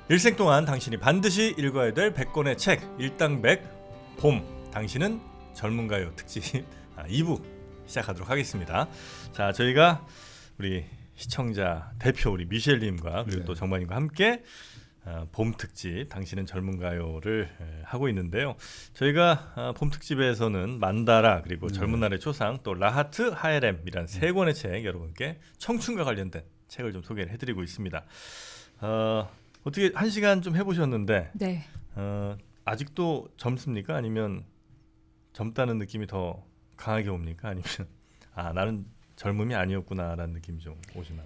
일생 동안 당신이 반드시 읽어야 될 100권의 책 일당 100 봄 당신은 젊은가요 특집 2부 시작하도록 하겠습니다. 자, 저희가 우리 시청자 대표 우리 미셸님과 그리고 또 정만님과 함께 봄 특집 당신은 젊은가요를 하고 있는데요. 저희가 봄 특집에서는 만다라 그리고 젊은 날의 초상 또 라하트 하에렘이란 세 권의 책 여러분께 청춘과 관련된 책을 좀 소개를 해드리고 있습니다. 어떻게 한 시간 좀 해보셨는데 네. 아직도 젊습니까? 아니면 젊다는 느낌이 더 강하게 옵니까? 아니면 나는 젊음이 아니었구나라는 느낌이 좀 오시나?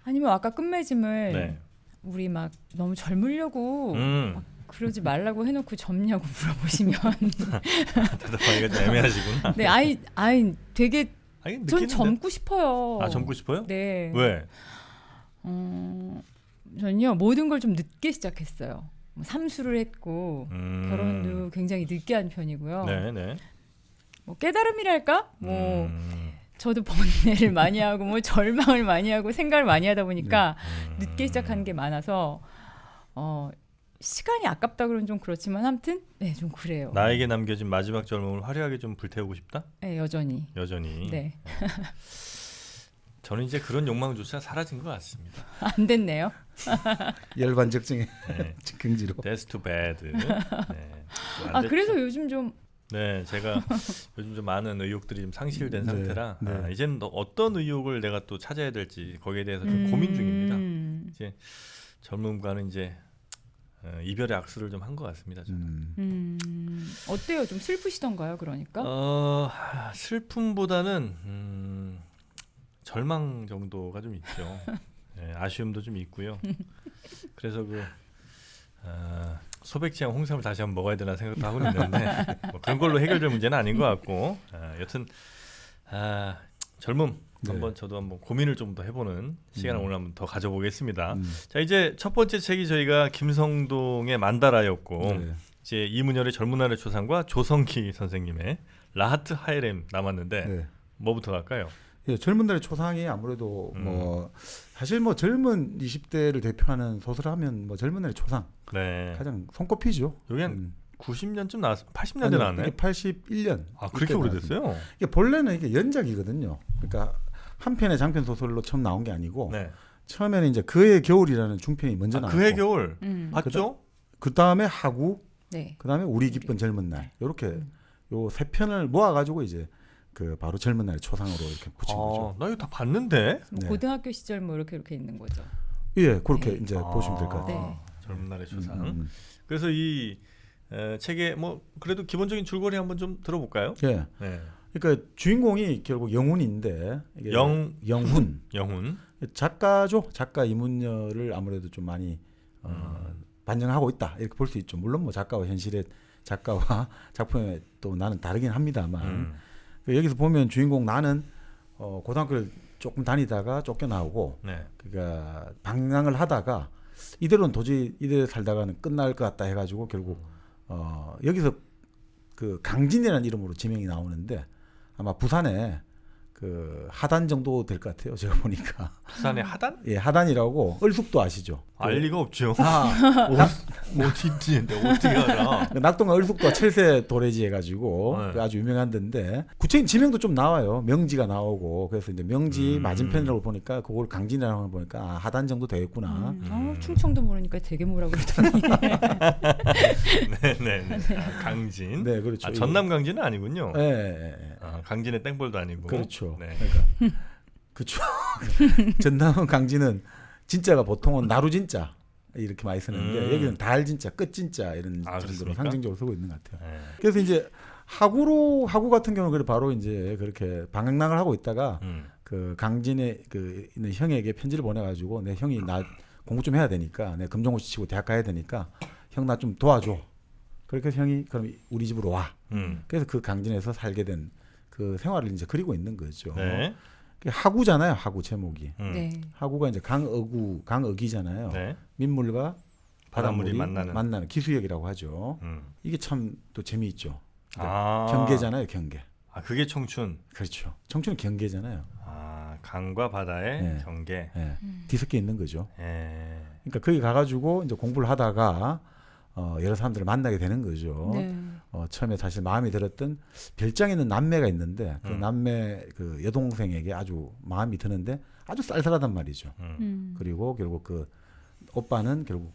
아니면 아까 끝맺음을 네. 우리 막 너무 젊으려고 막 그러지 말라고 해놓고 젊냐고 물어보시면 대답하기가 좀 애매하시구나. 네, 아이 되게 전 전 젊고 싶어요. 젊고 싶어요? 네. 왜? 전요 모든 걸 좀 늦게 시작했어요. 뭐 삼수를 했고 결혼도 굉장히 늦게 한 편이고요. 네. 뭐 깨달음이랄까? 뭐 저도 번뇌를 많이 하고 뭐 절망을 많이 하고 생각을 많이 하다 보니까 늦게 시작하는 게 많아서 시간이 아깝다 그러면 좀 그렇지만 아무튼 네, 좀 그래요. 나에게 남겨진 마지막 젊음을 화려하게 좀 불태우고 싶다? 네, 여전히. 네. 저는 이제 그런 욕망조차 사라진 것 같습니다. 안 됐네요. 열반적증에 즉흥지로. That's too bad. 네. 그래서 요즘 좀 네, 제가 요즘 좀 많은 의욕들이 좀 상실된 상태라 이제는 어떤 의욕을 내가 또 찾아야 될지 거기에 대해서 좀 고민 중입니다. 이제 젊음과는 이제 이별의 악수를 좀 한 것 같습니다. 저는. 어때요? 좀 슬프시던가요? 그러니까? 슬픔보다는 절망 정도가 좀 있죠. 네, 아쉬움도 좀 있고요. 그래서 소백지향 홍삼을 다시 한번 먹어야 되나 생각도 하고 있는데 뭐 그런 걸로 해결될 문제는 아닌 것 같고 여튼 젊음 한번 저도 한번 고민을 좀 더 해보는 시간을 오늘 한번 더 가져보겠습니다. 자, 이제 첫 번째 책이 저희가 김성동의 만다라였고 이제 이문열의 젊은 날의 초상과 조성기 선생님의 라하트 하에렘 남았는데 뭐부터 갈까요? 예, 젊은 날의 초상이 아무래도 뭐 사실 뭐 젊은 20대를 대표하는 소설하면 뭐 젊은 날의 초상 가장 손꼽히죠. 여기 한 90년쯤 나왔, 80년대 나왔네. 이게 81년. 그렇게 오래됐어요? 이게 본래는 이게 연작이거든요. 그러니까 한 편의 장편 소설로 처음 나온 게 아니고 처음에는 이제 그의 겨울이라는 중편이 먼저 나왔고. 그의 겨울 맞죠? 그 다음에 하구, 네. 그 다음에 우리 기쁜 젊은 날 이렇게 요 세 편을 모아가지고 이제 그 바로 젊은 날의 초상으로 이렇게 붙인 거죠. 나 이거 다 봤는데. 뭐 고등학교 시절 뭐 이렇게 있는 거죠. 예, 그렇게 이제 보시면 될 것 같아요. 젊은 날의 초상. 그래서 이 책의 뭐 그래도 기본적인 줄거리 한번 좀 들어볼까요? 예. 그러니까 주인공이 결국 영훈인데 이게 영훈 작가죠. 작가 이문열을 아무래도 좀 많이 반영하고 있다 이렇게 볼 수 있죠. 물론 뭐 작가와 현실의 작가와 작품에 또 나는 다르긴 합니다만 여기서 보면 주인공 나는 고등학교를 조금 다니다가 쫓겨나오고 그러니까 방랑을 하다가 이대로는 도저히 이대로 살다가는 끝날 것 같다 해가지고 결국 여기서 그 강진이라는 이름으로 지명이 나오는데 아마 부산에 그 하단 정도 될 것 같아요. 제가 보니까. 부산의 하단? 예, 하단이라고 얼숙도 아시죠? 알 리가 없죠. 어딘지인데 어떻게 알아? 낙동강 얼숙도가 칠세 도래지 해가지고 아주 유명한 데인데 구체적인 지명도 좀 나와요. 명지가 나오고 그래서 이제 명지 맞은편이라고 보니까 그걸 강진이라고 보니까 하단 정도 되겠구나. 충청도 모르니까 되게 뭐라 그러더니. 네네. 강진. 네, 그렇죠. 전남 강진은 아니군요. 네. 강진의 땡벌도 아니고. 그렇죠. 네. 그러니까 그렇죠. 전남 강진은 진짜가 보통은 나루진짜 이렇게 많이 쓰는데 여기는 달진짜, 끝진짜 이런 정도로 상징적으로 쓰고 있는 것 같아요. 그래서 이제 하구 같은 경우는 바로 이제 그렇게 방랑을 하고 있다가 그 강진의 그 있는 형에게 편지를 보내가지고 내 형이 나 공부 좀 해야 되니까 내 검정고시 치고 대학 가야 되니까 형 나 좀 도와줘. 그렇게 형이 그럼 우리 집으로 와. 그래서 그 강진에서 살게 된 그 생활을 이제 그리고 있는 거죠. 하구잖아요. 하구 제목이. 하구가 이제 강어기잖아요. 민물과 바닷물이 만나는 기수역이라고 하죠. 이게 참 또 재미있죠. 그러니까 경계잖아요. 경계. 그게 청춘. 그렇죠. 청춘은 경계잖아요. 강과 바다의 예. 경계. 예. 뒤섞여 있는 거죠. 예. 그러니까 거기 가가지고 이제 공부를 하다가 여러 사람들을 만나게 되는 거죠. 네. 처음에 사실 마음에 들었던 별장에 있는 남매가 있는데 그 남매 그 여동생에게 아주 마음이 드는데 아주 쌀쌀하단 말이죠. 그리고 결국 그 오빠는 결국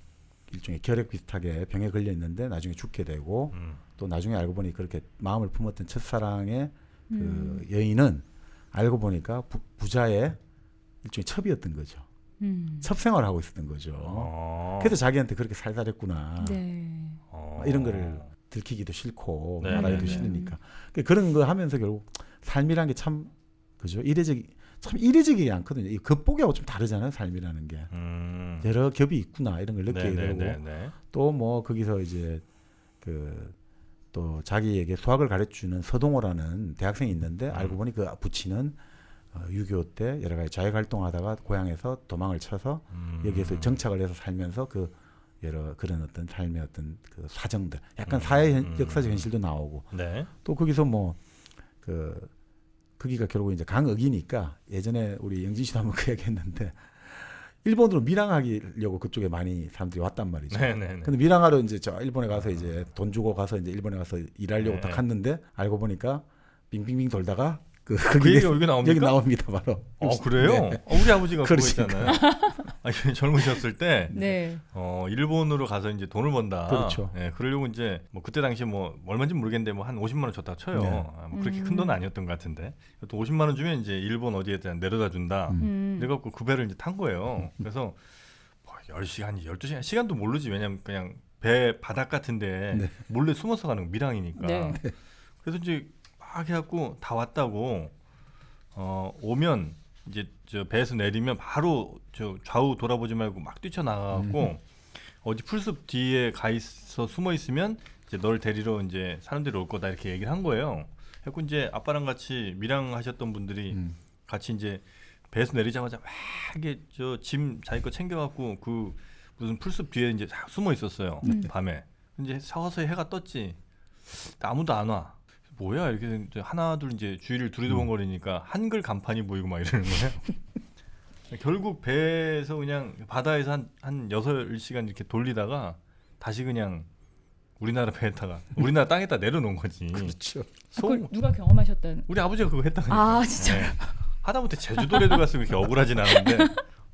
일종의 결핵 비슷하게 병에 걸려 있는데 나중에 죽게 되고 또 나중에 알고 보니 그렇게 마음을 품었던 첫사랑의 그 여인은 알고 보니까 부자의 일종의 첩이었던 거죠. 첩생활을 하고 있었던 거죠. 그래서 자기한테 그렇게 살살했구나. 네. 이런 거를 들키기도 싫고 네, 말하기도 네, 싫으니까 그런 거 하면서 결국 삶이란 게 참 그죠 참 이례적이지 않거든요. 이 겉보기하고 좀 다르잖아요. 삶이라는 게 여러 겹이 있구나 이런 걸 느끼게 되고 또 뭐 거기서 이제 그 또 자기에게 수학을 가르쳐주는 서동호라는 대학생이 있는데 알고 보니 그 부친은 6.25 때 여러 가지 자해활동하다가 고향에서 도망을 쳐서 여기에서 정착을 해서 살면서 그 여러 그런 어떤 삶의 어떤 그 사정들 약간 사회 역사적 현실도 나오고 네. 또 거기서 뭐 거기가 결국 이제 강ը기니까 예전에 우리 영진 씨도 한번 그 얘기했는데 일본으로 밀항하려고 그쪽에 많이 사람들이 왔단 말이죠. 네네네. 근데 밀항하러 이제 저 일본에 가서 이제 돈 주고 가서 이제 일본에 가서 일하려고 딱 갔는데 알고 보니까 빙빙빙 돌다가 그 얘기가 여기 나옵니까? 여기 나옵니다 바로. 그래요? 네. 우리 아버지가 그거 그러니까. 있잖아요. 젊으셨을 때 네. 일본으로 가서 이제 돈을 번다. 그렇죠. 네, 그러려고 이제 뭐 그때 당시 뭐 얼마인지 모르겠는데 뭐 한 50만 원 줬다 쳐요. 네. 뭐 그렇게 큰 돈은 아니었던 것 같은데 또 50만 원 주면 이제 일본 어디에 내려다 준다. 그래갖고 그 배를 이제 탄 거예요. 그래서 뭐 10시간, 12시간 시간도 모르지. 왜냐면 그냥 배 바닥 같은데 네. 몰래 숨어서 가는 거 밀항이니까. 네. 그래서 이제 막 해갖고 다 왔다고 오면 이제 저 배에서 내리면 바로 저 좌우 돌아보지 말고 막 뛰쳐나가갖고 어디 풀숲 뒤에 가 있어 숨어 있으면 이제 널 데리러 이제 사람들이 올 거다 이렇게 얘기를 한 거예요. 그래서 이제 아빠랑 같이 밀항하셨던 분들이 같이 이제 배에서 내리자마자 막 이게 저 짐 자기 거 챙겨갖고 그 무슨 풀숲 뒤에 이제 다 숨어 있었어요. 밤에. 이제 서서히 해가 떴지. 아무도 안 와. 뭐야 이렇게 하나 둘 이제 주위를 두리번거리니까 한글 간판이 보이고 막 이러는 거예요. 결국 배에서 그냥 바다에서 한 6시간 이렇게 돌리다가 다시 그냥 우리나라 배에다가 우리나라 땅에다 내려놓은 거지. 그렇죠. 그걸 누가 경험하셨다는? 우리 아버지가 그거 했다니까. 진짜. 네. 하다못해 제주도에도 갔으면 그렇게 억울하진 않은데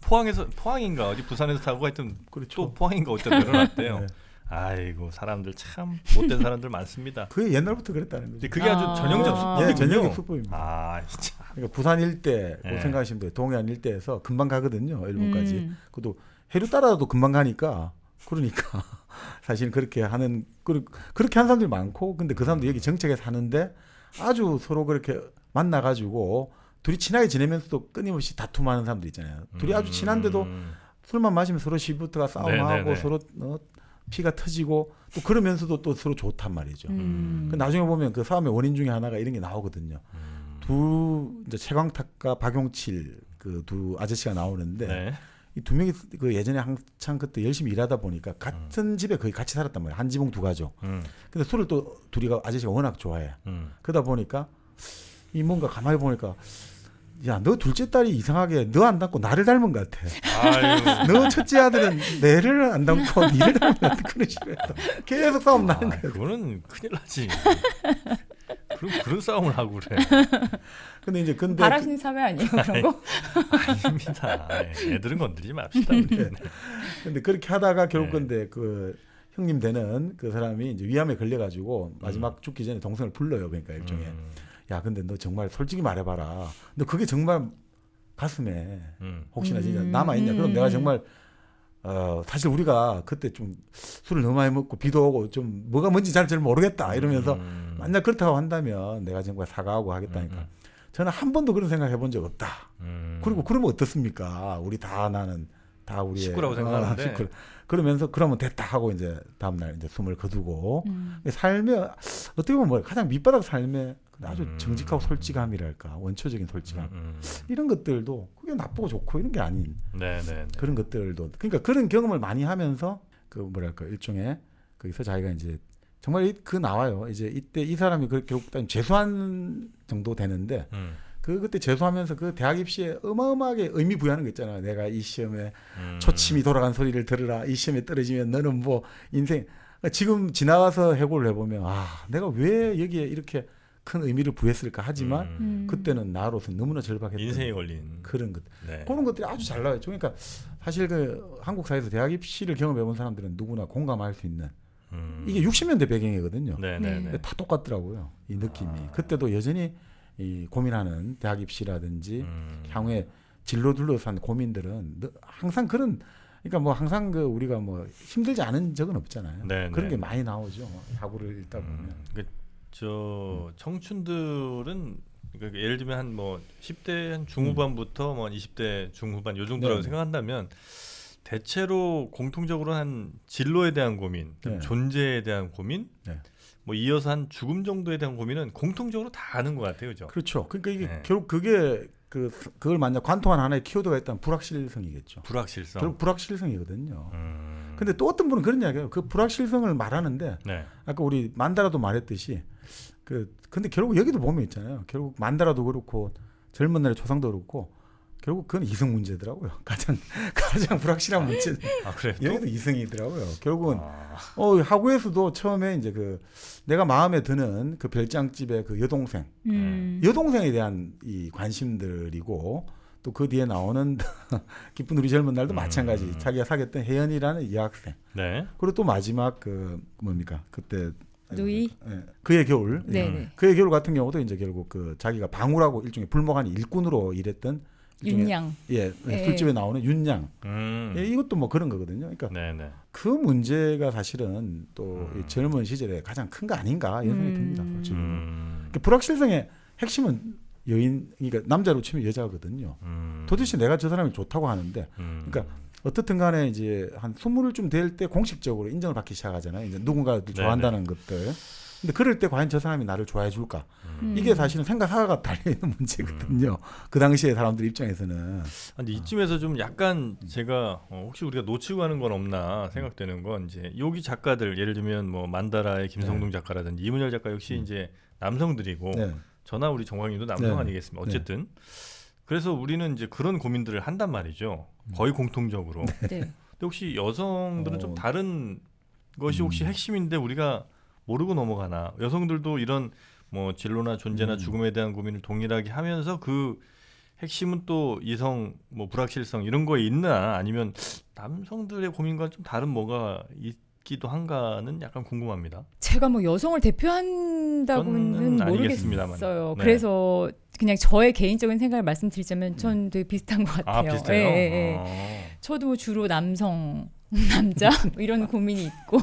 포항인가 어디 부산에서 타고 하여튼 그렇죠. 또 포항인가 어디다 내려놨대요. 네. 아이고 사람들 참 못된 사람들 많습니다. 그게 옛날부터 그랬다는 거죠. 그게 아주 전형적 수법이군요. 네, 전형적 수법입니다. 진짜. 그러니까 부산 일대 네. 생각하시면 돼요. 동해안 일대에서 금방 가거든요. 일본까지. 그것도 해류 따라도 금방 가니까 그러니까 사실 그렇게 하는 그렇게 한 사람들이 많고 근데 그 사람들 여기 정책에 사는데 아주 서로 그렇게 만나가지고 둘이 친하게 지내면서도 끊임없이 다툼하는 사람들 있잖아요. 둘이 아주 친한데도 술만 마시면 서로 시부터가 싸움하고 네네네. 서로 피가 터지고 또 그러면서도 또 서로 좋단 말이죠. 그 나중에 보면 그 싸움의 원인 중에 하나가 이런 게 나오거든요. 이제 최광탁과 박용칠 그 두 아저씨가 나오는데 네. 이 두 명이 그 예전에 한창 그때 열심히 일하다 보니까 같은 집에 거의 같이 살았단 말이에요. 한 지붕 두 가족. 근데 술을 또 둘이가 아저씨가 워낙 좋아해. 그러다 보니까 이 뭔가 가만히 보니까 야, 너 둘째 딸이 이상하게 너 안 닮고 나를 닮은 것 같아. 아유. 너 첫째 아들은 내를 안 닮고 니를 닮은 것 같아. 그런 식으로 해서 계속 싸움 나는 거야. 그거는 큰일 나지. 그런 싸움을 하고 그래. 근데 바라신 사회 아니에요 그런 거? 아닙니다. 애들은 건드리지 맙시다. 우리. 근데 그렇게 하다가 결국 네. 근데 그 형님 되는 그 사람이 이제 위암에 걸려가지고 마지막 죽기 전에 동생을 불러요. 그러니까 일종의 야, 근데 너 정말 솔직히 말해봐라. 너 그게 정말 가슴에 혹시나 진짜 남아있냐. 그럼 내가 정말 사실 우리가 그때 좀 술을 너무 많이 먹고 비도 오고 좀 뭐가 뭔지 잘 모르겠다 이러면서 만약 그렇다고 한다면 내가 정말 사과하고 하겠다니까. 저는 한 번도 그런 생각 해본 적 없다. 그리고 그러면 어떻습니까? 우리 다 나는 다 우리의 식구라고 생각하는데. 식구. 그러면서 그러면 됐다 하고 이제 다음날 이제 숨을 거두고 삶의 어떻게 보면 뭐 가장 밑바닥 삶의 아주 정직하고 솔직함이랄까 원초적인 솔직함 이런 것들도 그게 나쁘고 좋고 이런 게 아닌 네네. 그런 것들도 그러니까 그런 경험을 많이 하면서 그 뭐랄까 일종의 거기서 자기가 이제 정말 그 나와요. 이제 이때 이 사람이 그 결국 재수한 정도 되는데 그때 재수하면서 그 대학 입시에 어마어마하게 의미 부여하는 거 있잖아요. 내가 이 시험에 초침이 돌아간 소리를 들으라. 이 시험에 떨어지면 너는 뭐 인생 지금 지나가서 해고를 해보면 내가 왜 여기에 이렇게 큰 의미를 부여했을까 하지만 그때는 나로서 너무나 절박했던 인생에 걸린 그런 것 네. 그런 것들이 아주 잘 나와요. 그러니까 사실 그 한국 사회에서 대학 입시를 경험해본 사람들은 누구나 공감할 수 있는 이게 60년대 배경이거든요. 네. 다 똑같더라고요. 이 느낌이. 그때도 여전히 이 고민하는 대학 입시라든지 향후에 진로 둘러싼 고민들은 항상 그런 그러니까 뭐 항상 그 우리가 뭐 힘들지 않은 적은 없잖아요. 그런 게 많이 나오죠. 야구를 읽다 보면. 저 청춘들은 그러니까 예를 들면 한 뭐 10대 한 중후반부터 뭐 20대 중후반 요 정도라고 생각한다면 대체로 공통적으로 한 진로에 대한 고민, 존재에 대한 고민, 뭐 이어서 한 죽음 정도에 대한 고민은 공통적으로 다 아는 것 같아요, 그죠? 그렇죠. 그러니까 이게 결국 그게 그걸 만약 관통한 하나의 키워드가 있다면 불확실성이겠죠. 불확실성. 결국 불확실성이거든요. 근데 또 어떤 분은 그런 이야기해요. 그 불확실성을 말하는데 아까 우리 만다라도 말했듯이 근데 결국 여기도 보면 있잖아요. 결국 만다라도 그렇고 젊은 날의 초상도 그렇고 결국 그건 이성 문제더라고요. 가장 불확실한 문제. 그래요? 여기도 이성이더라고요. 결국은 하구에서도 처음에 이제 내가 마음에 드는 그 별장집의 그 여동생에 대한 이 관심들이고 또 그 뒤에 나오는 기쁜 우리 젊은 날도 마찬가지. 자기가 사귀었던 혜연이라는 여학생. 그리고 또 마지막 뭡니까 그때 누이 그의 겨울. 그의 겨울 같은 경우도 이제 결국 자기가 방울하고 일종의 불모가니 일꾼으로 일했던 윤양. 술집에 나오는 윤양. 이것도 뭐 그런 거거든요. 그러니까 그 문제가 사실은 또 이 젊은 시절에 가장 큰 거 아닌가 이런 생각이 듭니다. 솔직히. 그러니까 불확실성의 핵심은 그러니까 남자로 치면 여자거든요. 도대체 내가 저 사람이 좋다고 하는데, 그러니까 어떻든 간에 이제 한 20쯤 될 때 공식적으로 인정을 받기 시작하잖아요. 이제 누군가 좋아한다는 것들. 근데 그럴 때 과연 저 사람이 나를 좋아해 줄까? 이게 사실은 생각하가 달려있는 문제거든요. 그 당시에 사람들 입장에서는. 근데 이쯤에서 좀 약간 제가 혹시 우리가 놓치고 가는 건 없나 생각되는 건 이제 여기 작가들 예를 들면 뭐 만다라의 김성동 작가라든지 이문열 작가 역시 이제 남성들이고 저나 우리 정광님도 남성 아니겠습니까? 어쨌든 그래서 우리는 이제 그런 고민들을 한단 말이죠. 거의 공통적으로. 근데 혹시 여성들은 좀 다른 것이 혹시 핵심인데 우리가 모르고 넘어가나? 여성들도 이런 뭐 진로나 존재나 죽음에 대한 고민을 동일하게 하면서 그 핵심은 또 이성 뭐 불확실성 이런 거에 있나? 아니면 남성들의 고민과 좀 다른 뭐가 있기도 한가는 약간 궁금합니다. 제가 뭐 여성을 대표한다고는 모르겠어요. 네. 그래서 그냥 저의 개인적인 생각을 말씀드리자면 전 되게 비슷한 것 같아요. 비슷해요? 저도 뭐 주로 남자 뭐 이런 고민이 있고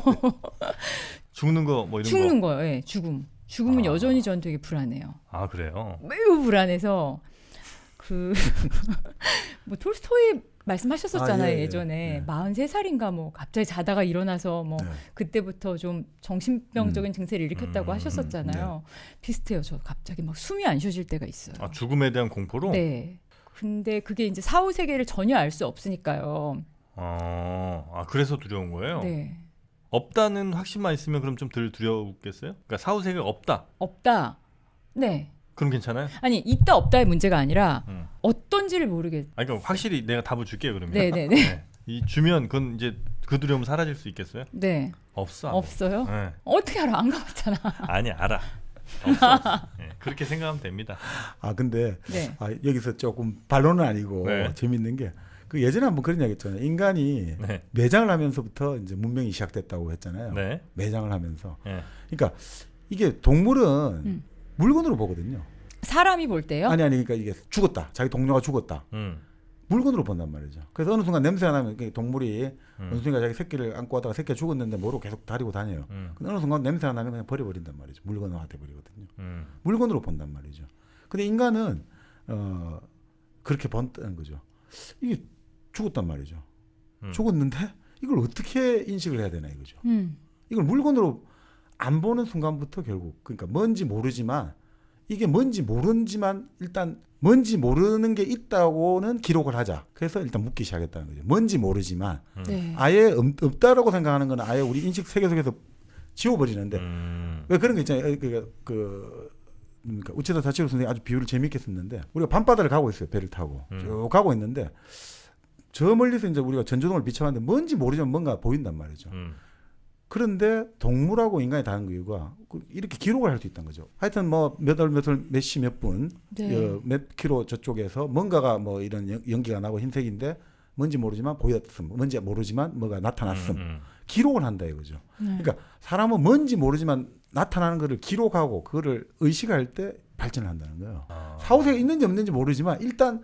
죽는 거 뭐 이런 죽는 거. 거요. 죽음은 여전히 전 되게 불안해요. 그래요? 매우 불안해서 뭐 톨스토이 말씀하셨었잖아요. 예전에 43살인가 뭐 갑자기 자다가 일어나서 뭐 그때부터 좀 정신병적인 증세를 일으켰다고 하셨었잖아요. 비슷해요. 저 갑자기 막 숨이 안 쉬어질 때가 있어요. 죽음에 대한 공포로? 네. 근데 그게 이제 사후 세계를 전혀 알 수 없으니까요. 그래서 두려운 거예요? 네. 없다는 확신만 있으면 그럼 좀 덜 두려웠겠어요? 그러니까 사후 세계가 없다. 네. 그럼 괜찮아요? 아니 있다 없다의 문제가 아니라 어떤지를 모르겠. 그러니까 확실히 내가 답을 줄게 그러면. 네네네. 이 주면 그건 이제 그 두려움 사라질 수 있겠어요? 네. 없어요? 네. 어떻게 알아? 안 가봤잖아. 아니 알아. 없어. 그렇게 생각하면 됩니다. 근데 여기서 조금 반론은 아니고 재밌는 게. 그 예전에 한번 그런 이야기 했잖아요. 인간이 매장을 하면서부터 이제 문명이 시작됐다고 했잖아요. 매장을 하면서. 그러니까 이게 동물은 물건으로 보거든요. 사람이 볼 때요? 아니 그러니까 이게 죽었다. 자기 동료가 죽었다. 물건으로 본단 말이죠. 그래서 어느 순간 냄새가 나면 동물이 어느 순간 자기 새끼를 안고 하다가 새끼가 죽었는데 모르고 계속 다리고 다녀요. 근데 어느 순간 냄새가 나면 그냥 버려버린단 말이죠. 물건화 돼버리거든요. 물건으로 본단 말이죠. 근데 인간은 그렇게 본다는 거죠. 이게 죽었단 말이죠. 죽었는데 이걸 어떻게 인식을 해야 되나 이거죠. 이걸 물건으로 안 보는 순간부터 결국 그러니까 뭔지 모르지만 이게 뭔지 모르지만 일단 뭔지 모르는 게 있다고는 기록을 하자. 그래서 일단 묻기 시작했다는 거죠. 뭔지 모르지만 아예 없다라고 생각하는 건 아예 우리 인식 세계 속에서 지워버리는데 왜 그런 거 있잖아요. 그러니까 우체사 다치로 선생님이 아주 비유를 재밌게 썼는데 우리가 밤바다를 가고 있어요. 배를 타고 쭉 가고 있는데 저 멀리서 이제 우리가 전조등을 비춰봤는데 뭔지 모르지만 뭔가 보인단 말이죠. 그런데 동물하고 인간이 다른 이유가 이렇게 기록을 할 수 있다는 거죠. 하여튼 뭐 몇 월 몇 시 몇 분 몇 킬로 저쪽에서 뭔가가 뭐 이런 연기가 나고 흰색인데 뭔지 모르지만 보였음, 뭔지 모르지만 뭐가 나타났음. 기록을 한다 이거죠. 그러니까 사람은 뭔지 모르지만 나타나는 거를 기록하고 그거를 의식할 때 발전을 한다는 거예요. 사후세가 있는지 없는지 모르지만 일단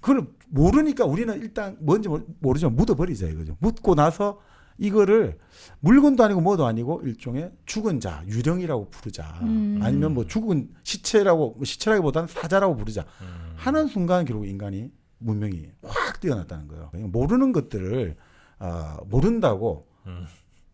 그걸 모르니까 우리는 일단 뭔지 모르지만 묻어버리자 이거죠. 묻고 나서 이거를 물건도 아니고 뭐도 아니고 일종의 죽은 자, 유령이라고 부르자. 아니면 뭐 죽은 시체라기보다는 사자라고 부르자. 하는 순간 결국 인간이 문명이 확 뛰어났다는 거예요. 모르는 것들을 모른다고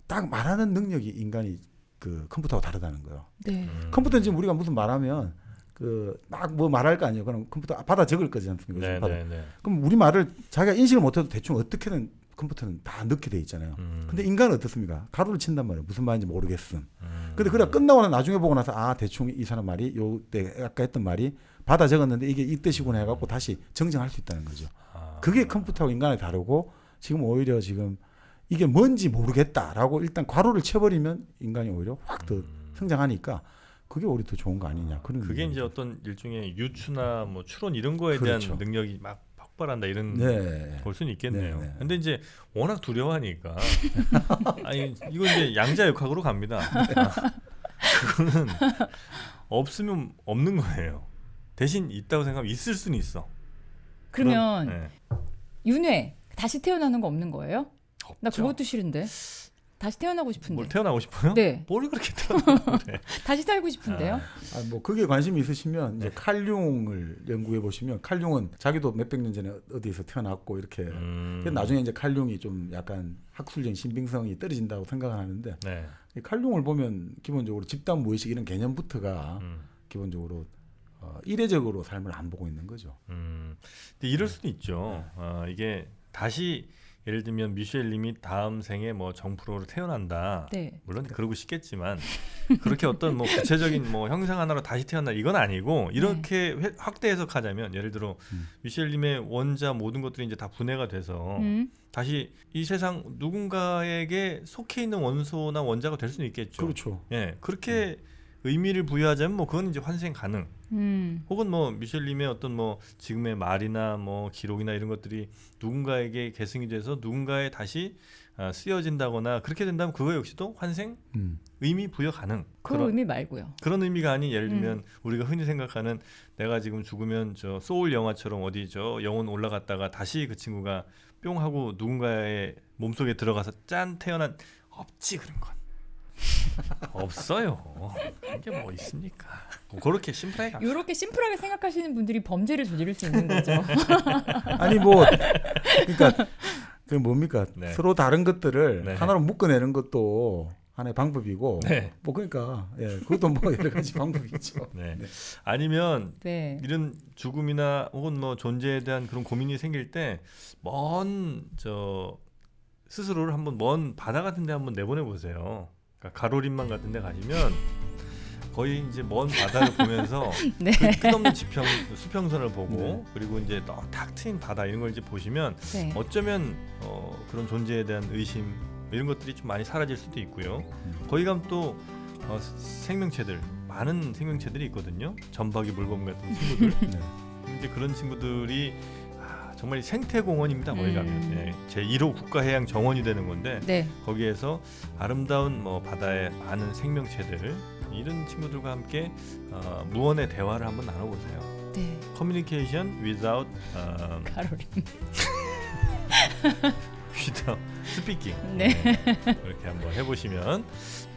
딱 말하는 능력이 인간이 그 컴퓨터와 다르다는 거예요. 네. 컴퓨터는 지금 우리가 무슨 말하면 그 막 뭐 말할 거 아니에요. 그럼 컴퓨터 받아 적을 거지 않습니까? 네. 그럼 우리 말을 자기가 인식을 못해도 대충 어떻게든 컴퓨터는 다 넣게 돼 있잖아요. 근데 인간은 어떻습니까? 가로를 친단 말이에요. 무슨 말인지 모르겠음. 근데 그래 끝나고 나중에 보고 나서 대충 이 사람 말이 요때 아까 했던 말이 받아 적었는데 이게 이 뜻이구나 해갖고 다시 정정할 수 있다는 거죠. 그게 컴퓨터하고 인간이 다르고 지금 오히려 지금 이게 뭔지 모르겠다라고 일단 괄호를 쳐버리면 인간이 오히려 확 더 성장하니까 그게 오히려 더 좋은 거 아니냐. 그게 이제 어떤 일종의 유추나 뭐 추론 이런 거에 그렇죠. 대한 능력이 막 폭발한다 이런 볼 수는 있겠네요. 네. 근데 이제 워낙 두려워하니까 아니 이거 이제 양자역학으로 갑니다. 그거는 없으면 없는 거예요. 대신 있다고 생각하면 있을 수는 있어. 그러면 윤회 다시 태어나는 거 없는 거예요? 없죠. 나 그것도 싫은데. 다시 태어나고 싶은데. 뭘 태어나고 싶어요? 네. 뭘 그렇게 태어나고 그래? 다시 살고 싶은데요? 뭐 그게 관심이 있으시면 이제 칼륨을 연구해 보시면 칼륨은 자기도 몇백 년 전에 어디에서 태어났고 이렇게 나중에 이제 칼륨이 좀 약간 학술적인 신빙성이 떨어진다고 생각을 하는데 이 칼륨을 보면 기본적으로 집단 무의식 이런 개념부터가 기본적으로 이례적으로 삶을 안 보고 있는 거죠. 근데 이럴 수도 있죠. 이게 다시 예를 들면 미셸님이 다음 생에 뭐 정프로로 태어난다. 네. 물론 그러고 싶겠지만 그렇게 어떤 뭐 구체적인 뭐 형상 하나로 다시 태어나 이건 아니고 이렇게 확대 해석하자면 예를 들어 미셸님의 원자 모든 것들이 이제 다 분해가 돼서 다시 이 세상 누군가에게 속해 있는 원소나 원자가 될 수는 있겠죠. 그렇죠. 예, 그렇게 의미를 부여하자면 뭐 그건 이제 환생 가능. 혹은 뭐 미셸님의 어떤 뭐 지금의 말이나 뭐 기록이나 이런 것들이 누군가에게 계승이 돼서 누군가에 다시 쓰여진다거나 그렇게 된다면 그거 역시도 환생 의미 부여 가능. 그 의미 말고요. 그런 의미가 아닌 예를 들면 우리가 흔히 생각하는 내가 지금 죽으면 저 소울 영화처럼 어디 저 영혼 올라갔다가 다시 그 친구가 뿅 하고 누군가의 몸속에 들어가서 짠 태어난 없지 그런 건. 없어요. 이게 뭐 있습니까? 그렇게 심플하게 이렇게 심플하게 생각하시는 분들이 범죄를 저지를 수 있는 거죠. 아니 뭐 그러니까 그 뭡니까? 네. 서로 다른 것들을 네. 하나로 묶어내는 것도 하나의 방법이고 뭐 그러니까 그것도 뭐 여러 가지 방법이 있죠. 네. 아니면 이런 죽음이나 혹은 뭐 존재에 대한 그런 고민이 생길 때 먼 저 스스로를 한번 먼 바다 같은 데 한번 내보내 보세요. 그러니까 가로림만 같은 데 가시면 거의 이제 먼 바다를 보면서 그 끝없는 수평선을 보고 그리고 이제 탁 트인 바다 이런 걸 이제 보시면 어쩌면 그런 존재에 대한 의심 이런 것들이 좀 많이 사라질 수도 있고요. 거기 가면 또 생명체들 많은 생명체들이 있거든요. 전박이 물범 같은 친구들. 근데 그런 친구들이 정말 생태공원입니다. 거기 가면 제1호 국가해양정원이 되는 건데 거기에서 아름다운 뭐 바다의 많은 생명체들 이런 친구들과 함께 무언의 대화를 한번 나눠보세요. Communication without without speaking. 그렇게 한번 해보시면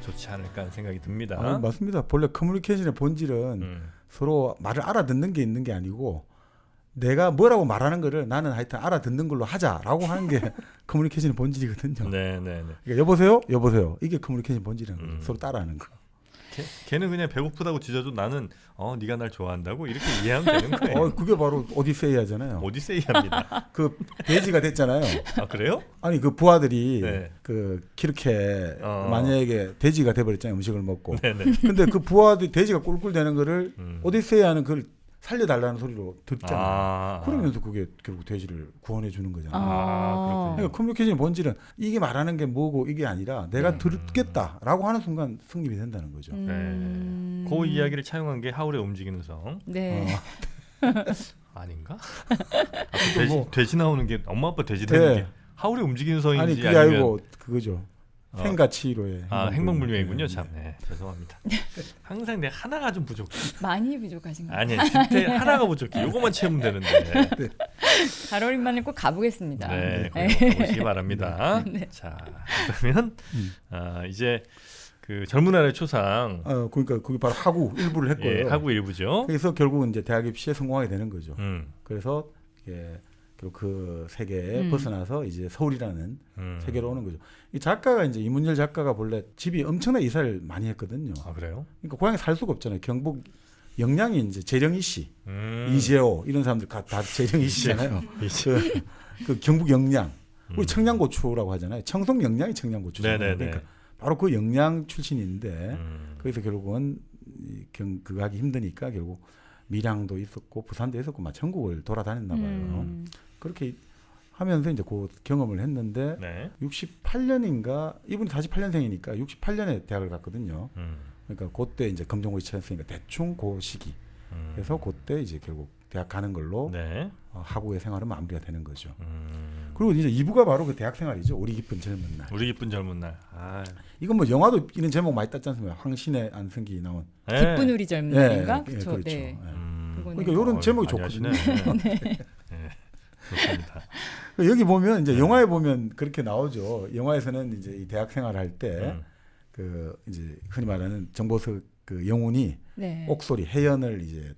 좋지 않을까 하는 생각이 듭니다. 맞습니다. 본래 커뮤니케이션의 본질은 서로 말을 알아듣는 게 있는 게 아니고 내가 뭐라고 말하는 거를 나는 하여튼 알아듣는 걸로 하자라고 하는 게 커뮤니케이션의 본질이거든요. 그러니까 여보세요? 이게 커뮤니케이션 본질이라는 거예요. 서로 따라하는 거. 걔는 그냥 배고프다고 짖어도 나는 네가 날 좋아한다고 이렇게 이해하면 되는 거예요. 그게 바로 오디세이아잖아요. 오디세이합니다. 그 돼지가 됐잖아요. 아 그래요? 아니 그 부하들이 네. 그 키르케 만약에 돼지가 돼버렸잖아요. 음식을 먹고. 네네. 근데 그 부하들이 돼지가 꿀꿀대는 거를 오디세이아는 그걸 살려달라는 소리로 듣잖아요. 그러면서 그게 결국 돼지를 구원해 주는 거잖아요. 그렇군요. 그러니까 커뮤니케이션의 본질은 이게 말하는 게 뭐고 이게 아니라 내가 듣겠다라고 하는 순간 성립이 된다는 거죠. 네. 그 이야기를 차용한 게 하울의 움직이는 성. 네. 아닌가? 돼지 나오는 게 엄마 아빠 돼지 네. 되는 게 하울의 움직이는 성인지 아니 그게 아니면 아니고 그거죠. 생가치로의 행방불명이군요. 참. 네, 죄송합니다. 항상 내가 하나가 좀 부족해. 많이 부족하신 거예요. 아니 진짜 하나가 부족해. 요거만 채우면 되는데. 가로림만을 꼭 가보겠습니다. 네, 가보시기 바랍니다. 네. 자, 그러면 이제 그 젊은 날의 초상. 그러니까 그게 바로 하구 일부를 했고요. 예, 하구 일부죠. 그래서 결국은 이제 대학 입시에 성공하게 되는 거죠. 그래서 결국 그 세계에 벗어나서 이제 서울이라는 세계로 오는 거죠. 이 작가가 이제 이문열 작가가 본래 집이 엄청난 이사를 많이 했거든요. 아 그래요? 그러니까 고향에 살 수가 없잖아요. 경북 영양이 이제 재령이 씨, 이재호 이런 사람들 다 재령이 씨잖아요. 그 경북 영양, 우리 청양고추라고 하잖아요. 청송 영양이 청양고추잖아요. 그러니까 바로 그 영양 출신인데 거기서 결국은 그거 하기 힘드니까 결국 밀양도 있었고 부산도 있었고 막 전국을 돌아다녔나 봐요. 그렇게 하면서 이제 그 경험을 했는데 68년인가 이분이 48년생이니까 68년에 대학을 갔거든요. 그러니까 그때 이제 검정고시 쳤으니까 대충 그 시기. 그래서 그때 이제 결국 대학 가는 걸로 하고의 생활은 마무리가 되는 거죠. 그리고 이제 2부가 바로 그 대학 생활이죠. 우리 기쁜 젊은 날. 우리 기쁜 젊은 날. 이건 뭐 영화도 이런 제목 많이 땄지 않습니까? 황신의 안승기 나온. 기쁜 우리 젊은 날인가? 그렇죠. 그렇죠. 네. 그러니까 이런 제목이 좋거든요. 좋습니다. 여기 보면 이제 영화에 보면 그렇게 나오죠. 영화에서는 이제 이 대학 생활할 때 그 이제 흔히 말하는 정보석 그 영훈이 옥소리 혜연을 이제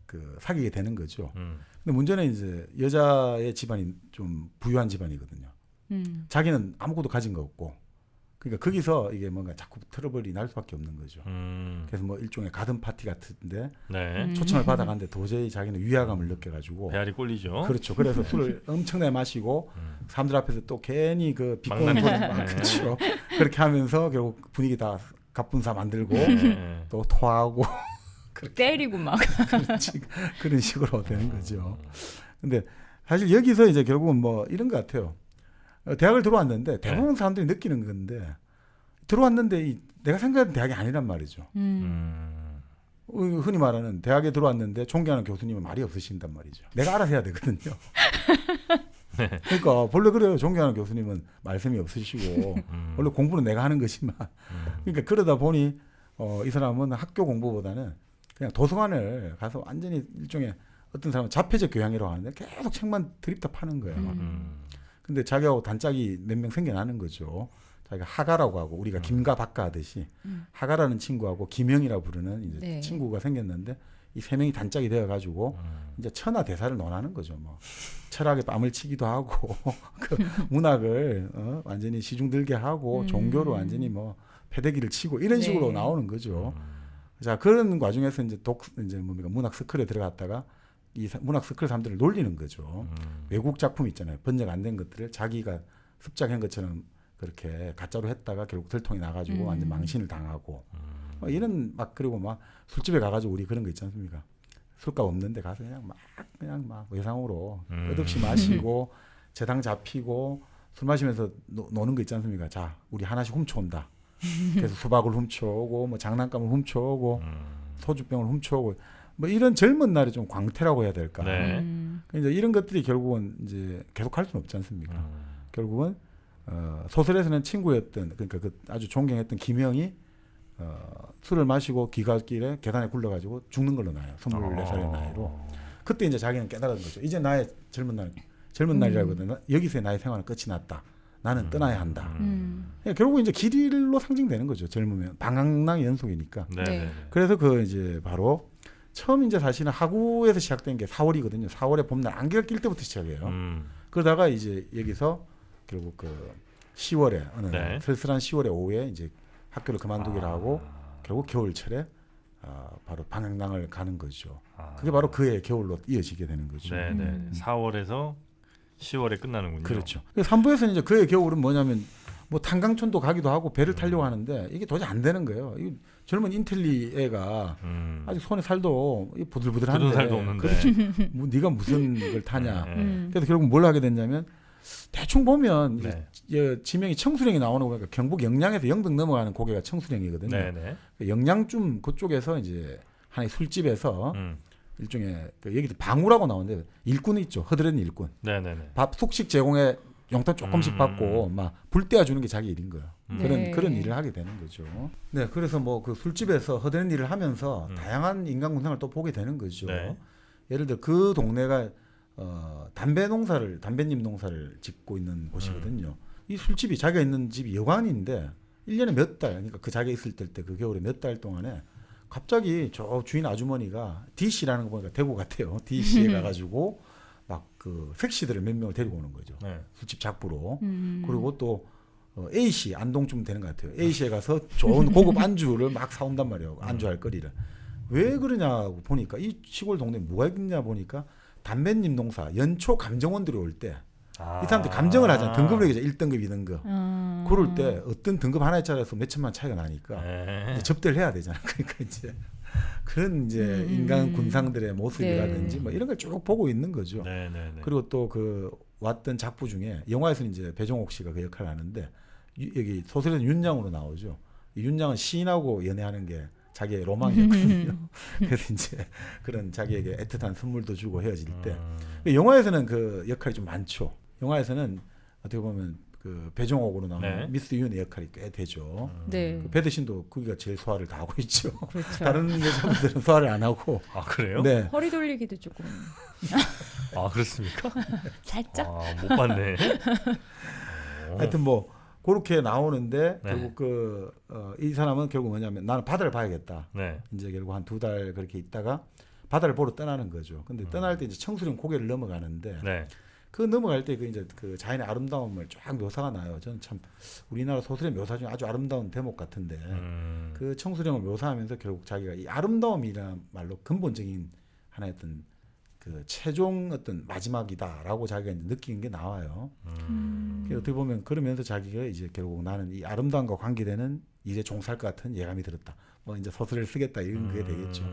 그 사귀게 되는 거죠. 근데 문제는 이제 여자의 집안이 좀 부유한 집안이거든요. 자기는 아무것도 가진 거 없고, 그러니까 거기서 이게 뭔가 자꾸 트러블이 날 수밖에 없는 거죠. 그래서 뭐 일종의 가든 파티 같은데 초청을 받아갔는데 도저히 자기는 위화감을 느껴가지고 배알이 꼴리죠. 그렇죠. 그래서 술을 엄청나게 마시고 사람들 앞에서 또 괜히 그 비꼬는 소리 그렇죠. 그렇게 하면서 결국 분위기 다 갑분싸 만들고 또 토하고 때리고 막 그런 식으로 되는 거죠. 근데 사실 여기서 이제 결국은 뭐 이런 것 같아요. 대학을 들어왔는데 대부분 사람들이 느끼는 건데 들어왔는데 내가 생각하는 대학이 아니란 말이죠. 흔히 말하는 대학에 들어왔는데 존경하는 교수님은 말이 없으신단 말이죠. 내가 알아서 해야 되거든요. 그러니까 본래 그래요. 존경하는 교수님은 말씀이 없으시고 원래 공부는 내가 하는 것이만 그러니까 그러다 보니 이 사람은 학교 공부보다는 그냥 도서관을 가서 완전히 일종의 어떤 사람은 자폐적 교양이라고 하는데 계속 책만 드립다 파는 거예요. 근데 자기하고 단짝이 몇 명 생겨나는 거죠. 자기가 하가라고 하고 우리가 김가 박가 하듯이 하가라는 친구하고 김영이라고 부르는 이제 친구가 생겼는데 이 세 명이 단짝이 되어가지고 이제 천하 대사를 논하는 거죠. 뭐 철학에 뺨을 치기도 하고 그 문학을 완전히 시중들게 하고 종교를 완전히 뭐 패대기를 치고 이런 식으로 나오는 거죠. 자 그런 과정에서 이제 뭡니까 문학 스쿨에 들어갔다가 이 문학 스쿨 사람들을 놀리는 거죠. 외국 작품 있잖아요. 번역 안 된 것들을 자기가 습작한 것처럼 그렇게 가짜로 했다가 결국 들통이 나가지고 완전 망신을 당하고 이런 막 그리고 막 술집에 가가지고 우리 그런 거 있지 않습니까? 술값 없는데 가서 그냥 막 외상으로 끝없이 마시고 재당 잡히고 술 마시면서 노는 거 있지 않습니까? 자 우리 하나씩 훔쳐온다. 그래서 수박을 훔쳐오고 뭐 장난감을 훔쳐오고 소주병을 훔쳐오고 뭐 이런 젊은 날이 좀 광태라고 해야 될까? 이제 이런 것들이 결국은 이제 계속 할 수는 없지 않습니까? 결국은 소설에서는 친구였던 그러니까 그 아주 존경했던 김영이 술을 마시고 귀갓길에 계단에 굴러가지고 죽는 걸로 나요. 24살의 나이로. 그때 이제 자기는 깨달은 거죠. 이제 나의 젊은 날이라거든. 여기서의 나의 생활은 끝이 났다. 나는 떠나야 한다. 결국 이제 길로 상징되는 거죠. 젊으면 방황의 연속이니까. 그래서 그 이제 바로 처음 이제 사실은 하구에서 시작된 게 4월이거든요. 4월에 봄날 안개가 낄 때부터 시작해요. 그러다가 이제 여기서 결국 그 10월에 어느 날 쓸쓸한 10월의 오후에 이제 학교를 그만두기로 하고 결국 겨울철에 바로 방향랑을 가는 거죠. 그게 바로 그해 겨울로 이어지게 되는 거죠. 네네. 4월에서 10월에 끝나는군요. 그렇죠. 3부에서는 이제 그해 겨울은 뭐냐면 뭐 탄강촌도 가기도 하고 배를 타려고 하는데 이게 도저히 안 되는 거예요. 이 젊은 인텔리 애가 아직 손에 살도 부들부들한데 굳은 살도 없는데. 그렇지. 뭐 네가 무슨 걸 타냐. 그래서 결국 뭘 하게 됐냐면 대충 보면 네. 지명이 청수령이 나오는 거니까 경북 영양에서 영등 넘어가는 고개가 청수령이거든요. 네네. 영양쯤 그쪽에서 이제 하나의 술집에서 일종의 여기도 방우라고 나오는데 일꾼이 있죠. 허드렛 일꾼. 네네네. 밥 숙식 제공에 용돈 조금씩 받고 막 불 떼어주는 게 자기 일인 거예요. 네. 그런 일을 하게 되는 거죠. 네, 그래서 뭐 그 술집에서 허드렛 일을 하면서 다양한 인간 군상을 또 보게 되는 거죠. 네. 예를 들어 그 동네가 담배잎 농사를 짓고 있는 곳이거든요. 이 술집이 자기가 있는 집이 여관인데 1년에 몇 달, 그러니까 그 자기가 있을 때 그 겨울에 몇 달 동안에 갑자기 저 주인 아주머니가 DC라는 거 보니까 대구 같아요. DC에 가가지고 막 그 색시들을 몇 명을 데리고 오는 거죠. 네. 술집 작부로. 그리고 또 A씨 안동쯤 되는 것 같아요. A씨에 가서 좋은 고급 안주를 막 사온단 말이에요. 안주할 거리를. 왜 그러냐고 보니까 이 시골 동네에 뭐가 있냐 보니까 담배잎 농사 연초 감정원들이 올 때 이 사람들 감정을 하잖아. 등급을 얘기하죠. 1등급, 2등급. 그럴 때 어떤 등급 하나에 따라서 몇 천만 차이가 나니까 네. 이제 접대를 해야 되잖아. 그러니까 이제 그런 이제 인간 군상들의 모습이라든지 뭐 이런 걸 쭉 보고 있는 거죠. 네네네. 그리고 또 그 왔던 작부 중에 영화에서는 이제 배종옥 씨가 그 역할을 하는데 여기 소설에는 윤양으로 나오죠. 이 윤양은 시인하고 연애하는 게 자기의 로망이었거든요. 그래서 이제 그런 자기에게 애틋한 선물도 주고 헤어질 때 영화에서는 그 역할이 좀 많죠. 영화에서는 어떻게 보면 그 배종옥으로 나오는 네. 미스 윤의 역할이 꽤 되죠. 네. 그 배드신도 거기가 제일 소화를 다 하고 있죠. 그렇죠. 다른 여자분들은 소화를 안 하고. 아 그래요? 네. 허리 돌리기도 조금 아 그렇습니까? 살짝. 못 봤네. 하여튼 뭐 그렇게 나오는데 네. 결국 이 사람은 결국 뭐냐면 나는 바다를 봐야겠다. 네. 이제 결국 한 2달 그렇게 있다가 바다를 보러 떠나는 거죠. 근데 떠날 때 이제 청수령 고개를 넘어가는데 네. 그 넘어갈 때 그 이제 그 자연의 아름다움을 쫙 묘사가 나요. 저는 참 우리나라 소설의 묘사 중에 아주 아름다운 대목 같은데 그 청수령을 묘사하면서 결국 자기가 이 아름다움이란 말로 근본적인 하나의 어떤 그 최종 어떤 마지막이다라고 자기가 이제 느끼는 게 나와요. 그래서 어떻게 보면 그러면서 자기가 이제 결국 나는 이 아름다움과 관계되는 일에 종사할 것 같은 예감이 들었다. 뭐 이제 소설을 쓰겠다 이런 게 되겠죠.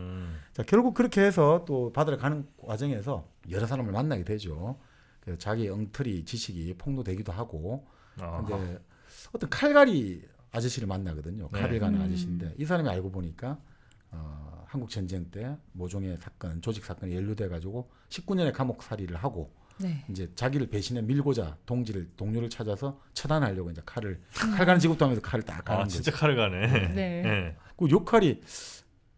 자 결국 그렇게 해서 또 바다를 가는 과정에서 여러 사람을 만나게 되죠. 그래서 자기 엉터리 지식이 폭로되기도 하고. 근데 어떤 칼갈이 아저씨를 만나거든요. 칼을 가는 아저씨인데 이 사람이 알고 보니까 한국 전쟁 때 모종의 사건, 조직 사건에 연루돼 가지고 19년의 감옥살이를 하고 네. 이제 자기를 배신해 밀고자 동료를 찾아서 처단하려고 이제 칼 가는 직업도 하면서 칼을 딱 가는 거죠. 진짜 칼을 가네. 네. 네. 그 역할이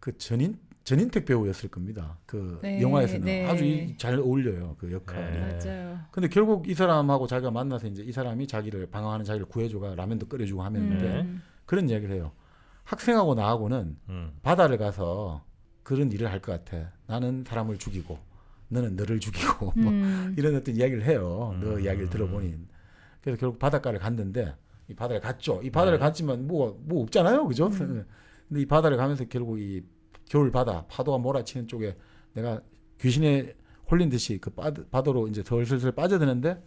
그 전인택 배우였을 겁니다. 그 네, 영화에서는 네. 아주 잘 어울려요. 그 역할이. 네. 맞아요. 근데 결국 이 사람하고 자기가 만나서 이제 이 사람이 자기를 방황하는 자기를 구해주고 라면도 끓여주고 하는데 그런 이야기를 해요. 학생하고 나하고는 바다를 가서 그런 일을 할 것 같아. 나는 사람을 죽이고 너는 너를 죽이고 뭐 이런 어떤 이야기를 해요. 너 이야기를 들어보니. 그래서 결국 바닷가를 갔는데 이 바다를 갔죠. 이 바다를 갔지만 뭐 없잖아요. 그죠? 근데 이 바다를 가면서 결국 이 겨울 바다 파도가 몰아치는 쪽에 내가 귀신에 홀린 듯이 그 바다로 이제 슬슬 빠져드는데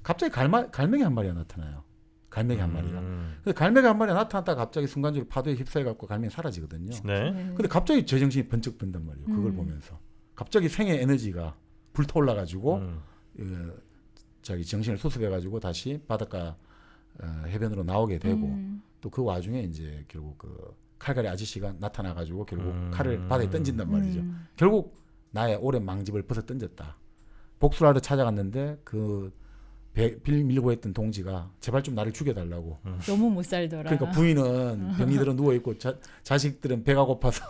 갑자기 갈매기 한 마리가 나타나요. 갈매기 한 마리가. 근데 갈매기 한 마리가 나타났다가 갑자기 순간적으로 파도에 휩싸여 갖고 갈매기 사라지거든요. 네. 근데 갑자기 제정신이 번쩍 든단 말이에요. 그걸 보면서. 갑자기 생의 에너지가 불타올라 가지고 자기 정신을 수습해 가지고 다시 바닷가 해변으로 나오게 되고 또 그 와중에 이제 결국 그 칼갈이 아저씨가 나타나 가지고 결국 칼을 바다에 던진단 말이죠. 결국 나의 오랜 망집을 벗어 던졌다. 복수를 하러 찾아갔는데 그 빌 밀고 했던 동지가 제발 좀 나를 죽여달라고. 너무 못 살더라. 그러니까 부인은 병이들은 누워 있고 자식들은 배가 고파서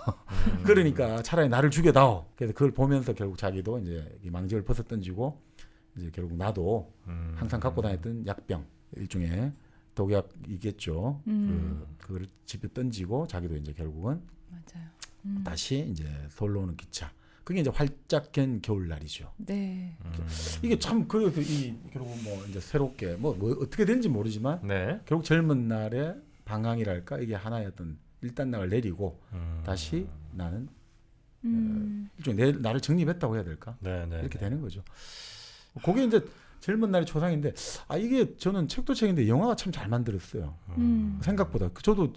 그러니까 차라리 나를 죽여다오. 그래서 그걸 보면서 결국 자기도 이제 이 망집을 벗어 던지고 이제 결국 나도 항상 갖고 다녔던 약병 일종의 독약이겠죠. 그걸 집에 던지고 자기도 이제 결국은 맞아요. 다시 이제 서울로 오는 기차. 그게 이제 활짝 갠 겨울날이죠. 네. 이게 참 그래서 이 결국 뭐 이제 새롭게 뭐 어떻게 되는지 모르지만 네. 결국 젊은 날의 방황이랄까 이게 하나의 어떤 일단락을 내리고 다시 나는 일종의 나를 정립했다고 해야 될까? 네. 이렇게 되는 거죠. 그게 이제 젊은 날의 초상인데 이게 저는 책도 책인데 영화가 참 잘 만들었어요. 생각보다 저도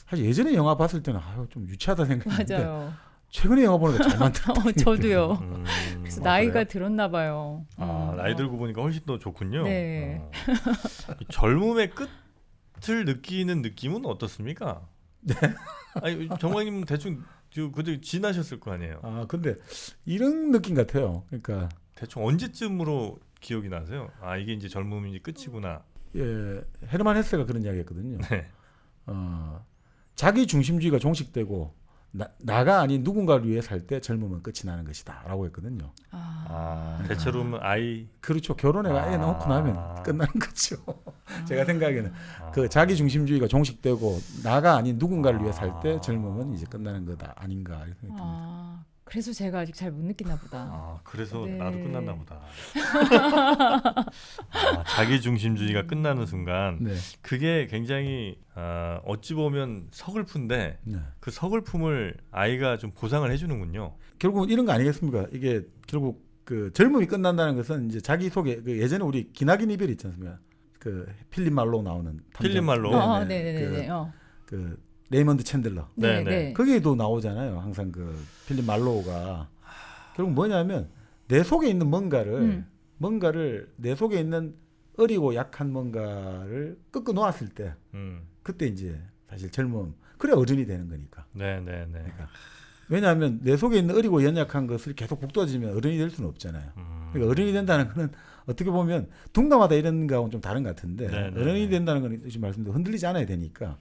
사실 예전에 영화 봤을 때는 좀 유치하다 생각했는데 맞아요. 최근에 영화 보니까 잘 만들었다. 저도요. 그래서 나이가 그래요? 들었나 봐요. 나이 들고 보니까 훨씬 더 좋군요. 네. 이 젊음의 끝을 느끼는 느낌은 어떻습니까? 네. 아니 정관님 대충 그때 지나셨을 거 아니에요. 근데 이런 느낌 같아요. 그러니까 대충 언제쯤으로 기억이 나세요? 이게 이제 젊음이 끝이구나. 예, 헤르만 헤세가 그런 이야기했거든요. 네. 자기 중심주의가 종식되고 나가 아닌 누군가를 위해 살 때 젊음은 끝이 나는 것이다라고 했거든요. 대체로는 아이. 그렇죠. 결혼해 아예 낳고 나면 끝나는 거죠. 제가 생각에는 그 자기 중심주의가 종식되고 나가 아닌 누군가를 위해 살 때 젊음은 이제 끝나는 거다 아닌가 이렇게 생각합니다. 그래서 제가 아직 잘 못 느끼나 보다. 그래서 네. 나도 끝났나 보다. 자기 중심주의가 끝나는 순간 네. 그게 굉장히 어찌 보면 서글픈데 네. 그 서글픔을 아이가 좀 보상을 해주는군요. 결국은 이런 거 아니겠습니까? 이게 결국 그 젊음이 끝난다는 것은 이제 자기 속에 그 예전에 우리 기나긴 이별 있지 않습니까? 그 필립 말로 나오는 필립 말로. 네네네. 그 레이먼드 챈들러. 네. 거기에도 나오잖아요. 항상 그 필립 말로우가 결국 뭐냐면 내 속에 있는 뭔가를 내 속에 있는 어리고 약한 뭔가를 끄고 놓았을 때 그때 이제 사실 젊음 그래 어른이 되는 거니까. 네. 그러니까 왜냐하면 내 속에 있는 어리고 연약한 것을 계속 북돋아지면 어른이 될 수는 없잖아요. 그러니까 어른이 된다는 거는 어떻게 보면 둥담하다 이런 거하고는 좀 다른 것 같은데 어른이 된다는 건 지금 말씀대로 흔들리지 않아야 되니까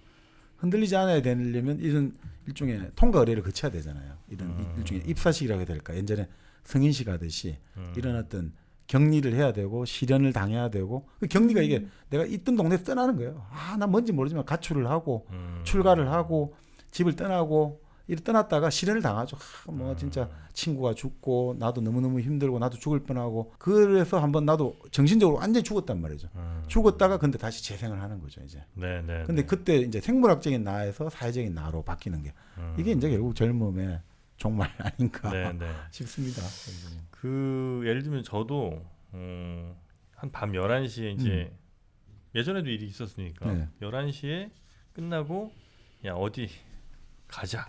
흔들리지 않아야 되려면 이런 일종의 통과 의례를 거쳐야 되잖아요. 이런 일종의 입사식이라고 해야 될까. 예전에 성인식 하듯이 이런 어떤 격리를 해야 되고 시련을 당해야 되고 그 격리가 이게 내가 있던 동네에서 떠나는 거예요. 난 뭔지 모르지만 가출을 하고 출가를 하고 집을 떠나고 이렇게 떠났다가 시련을 당하죠. 뭐 진짜 친구가 죽고 나도 너무너무 힘들고 나도 죽을 뻔하고 그래서 한번 나도 정신적으로 완전히 죽었단 말이죠. 죽었다가 근데 다시 재생을 하는 거죠 이제. 네. 근데 그때 이제 생물학적인 나에서 사회적인 나로 바뀌는 게 이게 이제 결국 젊음의 종말 아닌가 싶습니다. 그 예를 들면 저도 한 밤 11시에 이제 예전에도 일이 있었으니까 11시에 끝나고 야 어디 가자.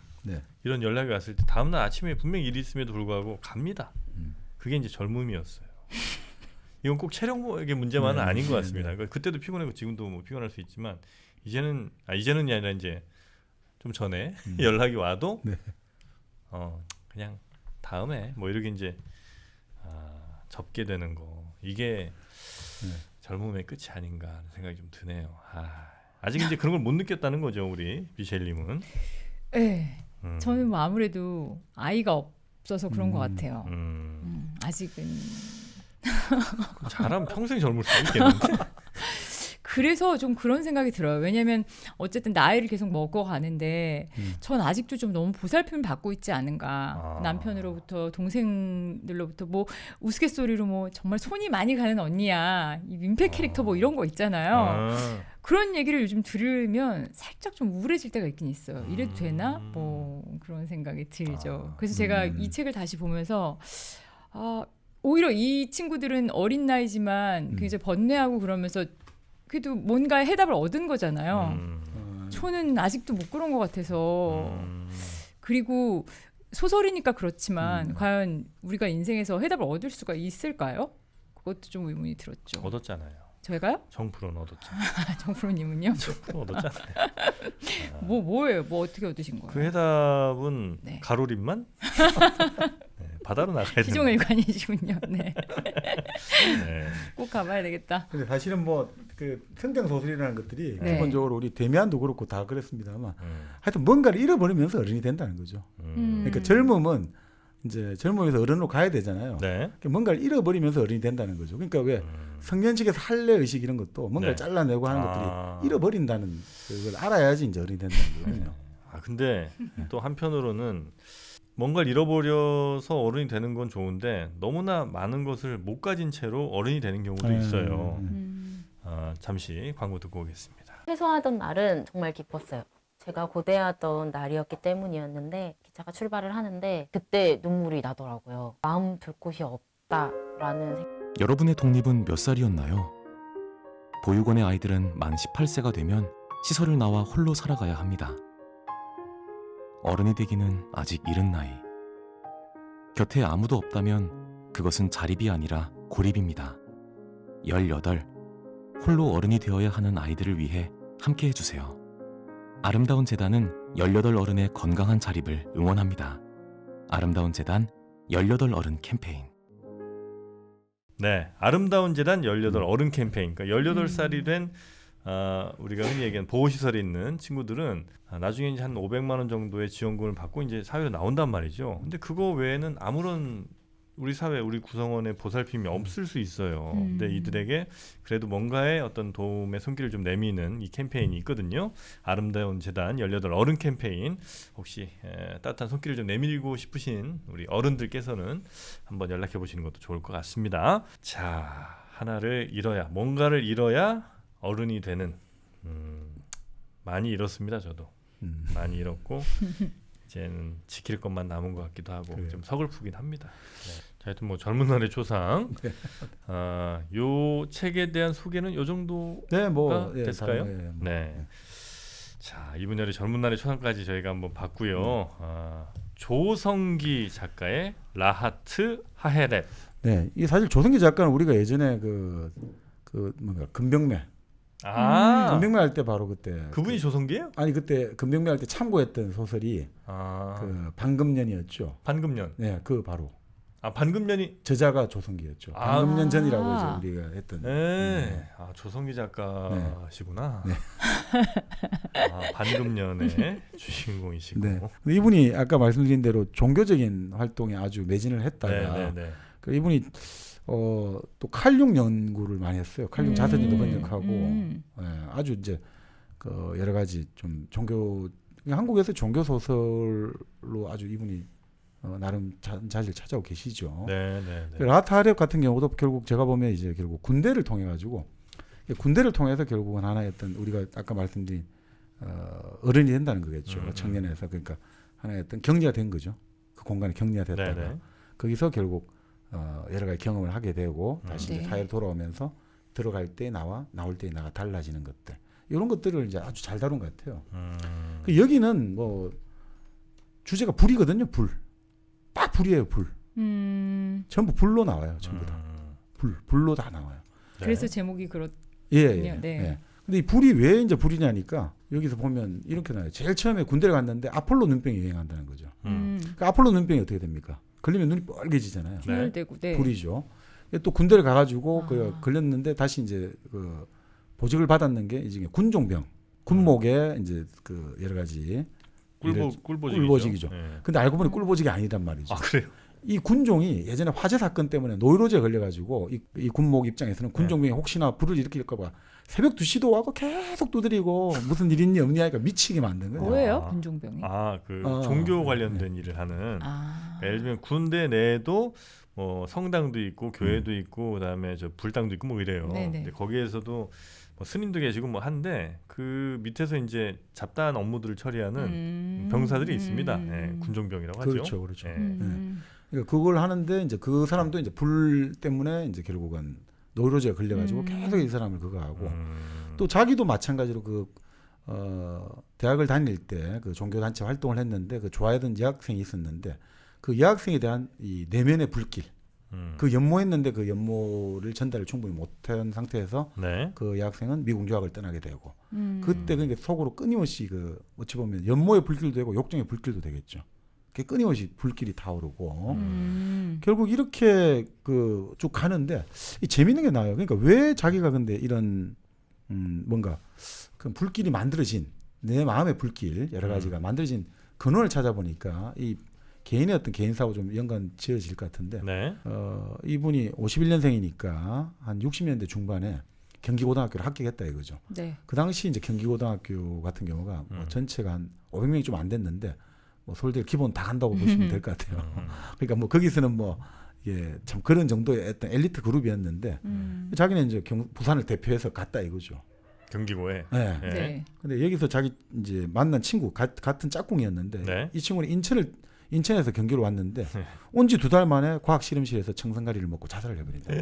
이런 연락이 왔을 때 다음날 아침에 분명히 일이 있음에도 불구하고 갑니다. 그게 이제 젊음이었어요. 이건 꼭 체력의 문제만은 아닌 것 같습니다. 그러니까 그때도 피곤하고 지금도 뭐 피곤할 수 있지만 이제는이 아니라 이제 좀 전에 연락이 와도 그냥 다음에 뭐 이렇게 이제 접게 되는 거 이게 젊음의 끝이 아닌가 하는 생각이 좀 드네요. 아직 이제 그런 걸 못 느꼈다는 거죠, 우리 미셸님은. 네. 저는 뭐 아무래도 아이가 없어서 그런 것 같아요. 아직은. 잘하면 평생 젊을 수 있겠는데. 그래서 좀 그런 생각이 들어요. 왜냐하면 어쨌든 나이를 계속 먹어가는데 전 아직도 좀 너무 보살핌을 받고 있지 않은가. 남편으로부터 동생들로부터 뭐 우스갯소리로 뭐 정말 손이 많이 가는 언니야. 이 민폐 캐릭터 뭐 이런 거 있잖아요. 그런 얘기를 요즘 들으면 살짝 좀 우울해질 때가 있긴 있어요. 이래도 되나? 뭐 그런 생각이 들죠. 그래서 제가 이 책을 다시 보면서 오히려 이 친구들은 어린 나이지만 굉장히 번뇌하고 그러면서 그래도 뭔가 해답을 얻은 거잖아요. 저는 아직도 못 그런 것 같아서. 그리고 소설이니까 그렇지만 과연 우리가 인생에서 해답을 얻을 수가 있을까요? 그것도 좀 의문이 들었죠. 얻었잖아요. 저희가요? 정프로는 얻었잖아요. 정프로님은요? 정프로 얻었잖아요. 뭐예요? 뭐 어떻게 얻으신 거예요? 그 해답은 가로림만 바다로 나가야 되는. 희종일관이시군요. 네. 꼭 가봐야 되겠다. 근데 사실은 뭐 그 성경 소설이라는 것들이 기본적으로 우리 데미안도 그렇고 다 그랬습니다만 하여튼 뭔가를 잃어버리면서 어른이 된다는 거죠. 그러니까 젊음은 이제 젊음에서 어른으로 가야 되잖아요. 그러니까 뭔가를 잃어버리면서 어른이 된다는 거죠. 그러니까 왜 성년식에서 할례 의식 이런 것도 뭔가를 잘라내고 하는 것들이 잃어버린다는 그걸 알아야지 이제 어른이 된다는 거거든요. 근데 또 한편으로는 뭔가를 잃어버려서 어른이 되는 건 좋은데 너무나 많은 것을 못 가진 채로 어른이 되는 경우도 있어요. 잠시 광고 듣고 오겠습니다. 퇴소하던 날은 정말 기뻤어요. 제가 고대하던 날이었기 때문이었는데 기차가 출발을 하는데 그때 눈물이 나더라고요. 마음 둘 곳이 없다라는 생각. 여러분의 독립은 몇 살이었나요? 보육원의 아이들은 만 18세가 되면 시설을 나와 홀로 살아가야 합니다. 어른이 되기는 아직 이른 나이. 곁에 아무도 없다면 그것은 자립이 아니라 고립입니다. 18. 홀로 어른이 되어야 하는 아이들을 위해 함께 해주세요. 아름다운 재단은 18 어른의 건강한 자립을 응원합니다. 아름다운 재단 18 어른 캠페인. 네, 아름다운 재단 18 어른 캠페인. 그러니까 18살이 된 우리가 흔히 얘기하는 보호시설에 있는 친구들은 나중에 이제 한 500만 원 정도의 지원금을 받고 이제 사회로 나온단 말이죠. 근데 그거 외에는 아무런 우리 사회, 우리 구성원의 보살핌이 없을 수 있어요. 근데 이들에게 그래도 뭔가의 어떤 도움의 손길을 좀 내미는 이 캠페인이 있거든요. 아름다운 재단 18 어른 캠페인. 혹시 따뜻한 손길을 좀 내밀고 싶으신 우리 어른들께서는 한번 연락해 보시는 것도 좋을 것 같습니다. 자, 하나를 잃어야, 뭔가를 잃어야 어른이 되는. 많이 잃었습니다. 저도 많이 잃었고 이제는 지킬 것만 남은 것 같기도 하고 그래요. 좀 서글프긴 합니다. 네. 자, 하여튼 뭐 젊은 날의 초상. 요 책에 대한 소개는 요 정도 네, 뭐 됐을까요? 뭐. 네. 자, 이분열의 젊은 날의 초상까지 저희가 한번 봤고요. 조성기 작가의 라하트 하헤렛. 네, 이 사실 조성기 작가는 우리가 예전에 그 뭔가 금병매 금병매 할 때 바로 그때 그분이 조성기예요? 아니 그때 금병매 할 때 참고했던 소설이 그 반금년이었죠. 반금년. 네, 그 바로 반금년이 저자가 조성기였죠. 반금년 전이라고 이제 우리가 했던. 네. 조성기 작가시구나. 네. 반금년의 주인공이시고. 네. 근데 이분이 아까 말씀드린 대로 종교적인 활동에 아주 매진을 했다가 그 이분이 또 칼륨 연구를 많이 했어요. 칼륨 자선도 번역하고 아주 이제 그 여러 가지 좀 종교 한국에서 종교 소설로 아주 이분이 나름 자질 찾아오고 계시죠. 라하트 하헤렛 같은 경우도 결국 제가 보면 이제 결국 군대를 통해 가지고 군대를 통해서 결국은 하나의 어떤 우리가 아까 말씀드린 어른이 된다는 거겠죠. 청년에서 그러니까 하나의 어떤 격리가 된 거죠. 그 공간에 격리가 됐다가 거기서 결국 여러 가지 경험을 하게 되고 다시 이제 사회로 돌아오면서 들어갈 때 나와 나올 때 나가 달라지는 것들 이런 것들을 이제 아주 잘 다룬 것 같아요. 그 여기는 뭐 주제가 불이거든요. 딱 불이에요. 불. 전부 불로 나와요. 전부 다 불로 다 나와요. 그래서 제목이 그렇. 예. 근데 이 불이 왜 이제 불이냐니까 여기서 보면 이렇게 나와요. 제일 처음에 군대를 갔는데 아폴로 눈병이 유행한다는 거죠. 그 아폴로 눈병이 어떻게 됩니까? 걸리면 눈이 빨개지잖아요. 분열되고, 불이죠. 또 군대를 가가지고 걸렸는데 다시 이제 그 보직을 받았는 게 이제 군종병, 군목에 이제 그 여러 가지 꿀보직이죠. 근데 알고 보니 꿀보직이 아니란 말이죠. 그래요? 이 군종이 예전에 화재 사건 때문에 노이로제에 걸려가지고 이 군목 입장에서는 군종병이 혹시나 불을 일으킬까봐 새벽 2시도 와고 계속 두드리고 무슨 일 있니 없니 하니까 미치게 만든 거예요. 뭐예요? 군종병이? 종교 관련된 일을 하는. 예를 들면 군대 내에도 뭐 성당도 있고 교회도 있고 그다음에 저 불당도 있고 뭐 이래요. 근데 거기에서도 뭐 스님도 계시고 뭐 한데 그 밑에서 이제 잡다한 업무들을 처리하는 병사들이 있습니다. 군종병이라고 하죠. 그렇죠. 그러니까 그걸 하는데 이제 그 사람도 이제 불 때문에 이제 결국은 노이로제에 걸려가지고 계속 이 사람을 그거 하고 또 자기도 마찬가지로 대학을 다닐 때 그 종교단체 활동을 했는데 그 좋아하던 여학생이 있었는데 그 여학생에 대한 이 내면의 불길 그 연모했는데 그 연모를 전달을 충분히 못한 상태에서 그 여학생은 미국 유학을 떠나게 되고 그때 그러니까 속으로 끊임없이 그 어찌 보면 연모의 불길도 되고 욕정의 불길도 되겠죠. 끊임없이 불길이 타오르고 결국 이렇게 그 쭉 가는데 이 재밌는 게 나와요. 그러니까 왜 자기가 근데 이런 뭔가 그 불길이 만들어진 내 마음의 불길 여러 가지가 만들어진 근원을 찾아보니까 이 개인의 어떤 개인사하고 좀 연관 지어질 것 같은데 이분이 51년생이니까 한 60년대 중반에 경기고등학교를 합격했다 이거죠. 그 당시 이제 경기고등학교 같은 경우가 뭐 전체가 한 500명이 좀 안 됐는데 뭐 서울대 기본 다 간다고 보시면 될 것 같아요. 그러니까 뭐 거기서는 뭐 이게 참 그런 정도의 어떤 엘리트 그룹이었는데 자기는 이제 부산을 대표해서 갔다 이거죠. 경기고에. 네. 네. 네. 근데 여기서 자기 이제 만난 친구 같은 짝꿍이었는데 네. 이 친구는 인천에서 경기로 왔는데 온 지 2달 만에 과학 실험실에서 청산가리를 먹고 자살을 해버린다.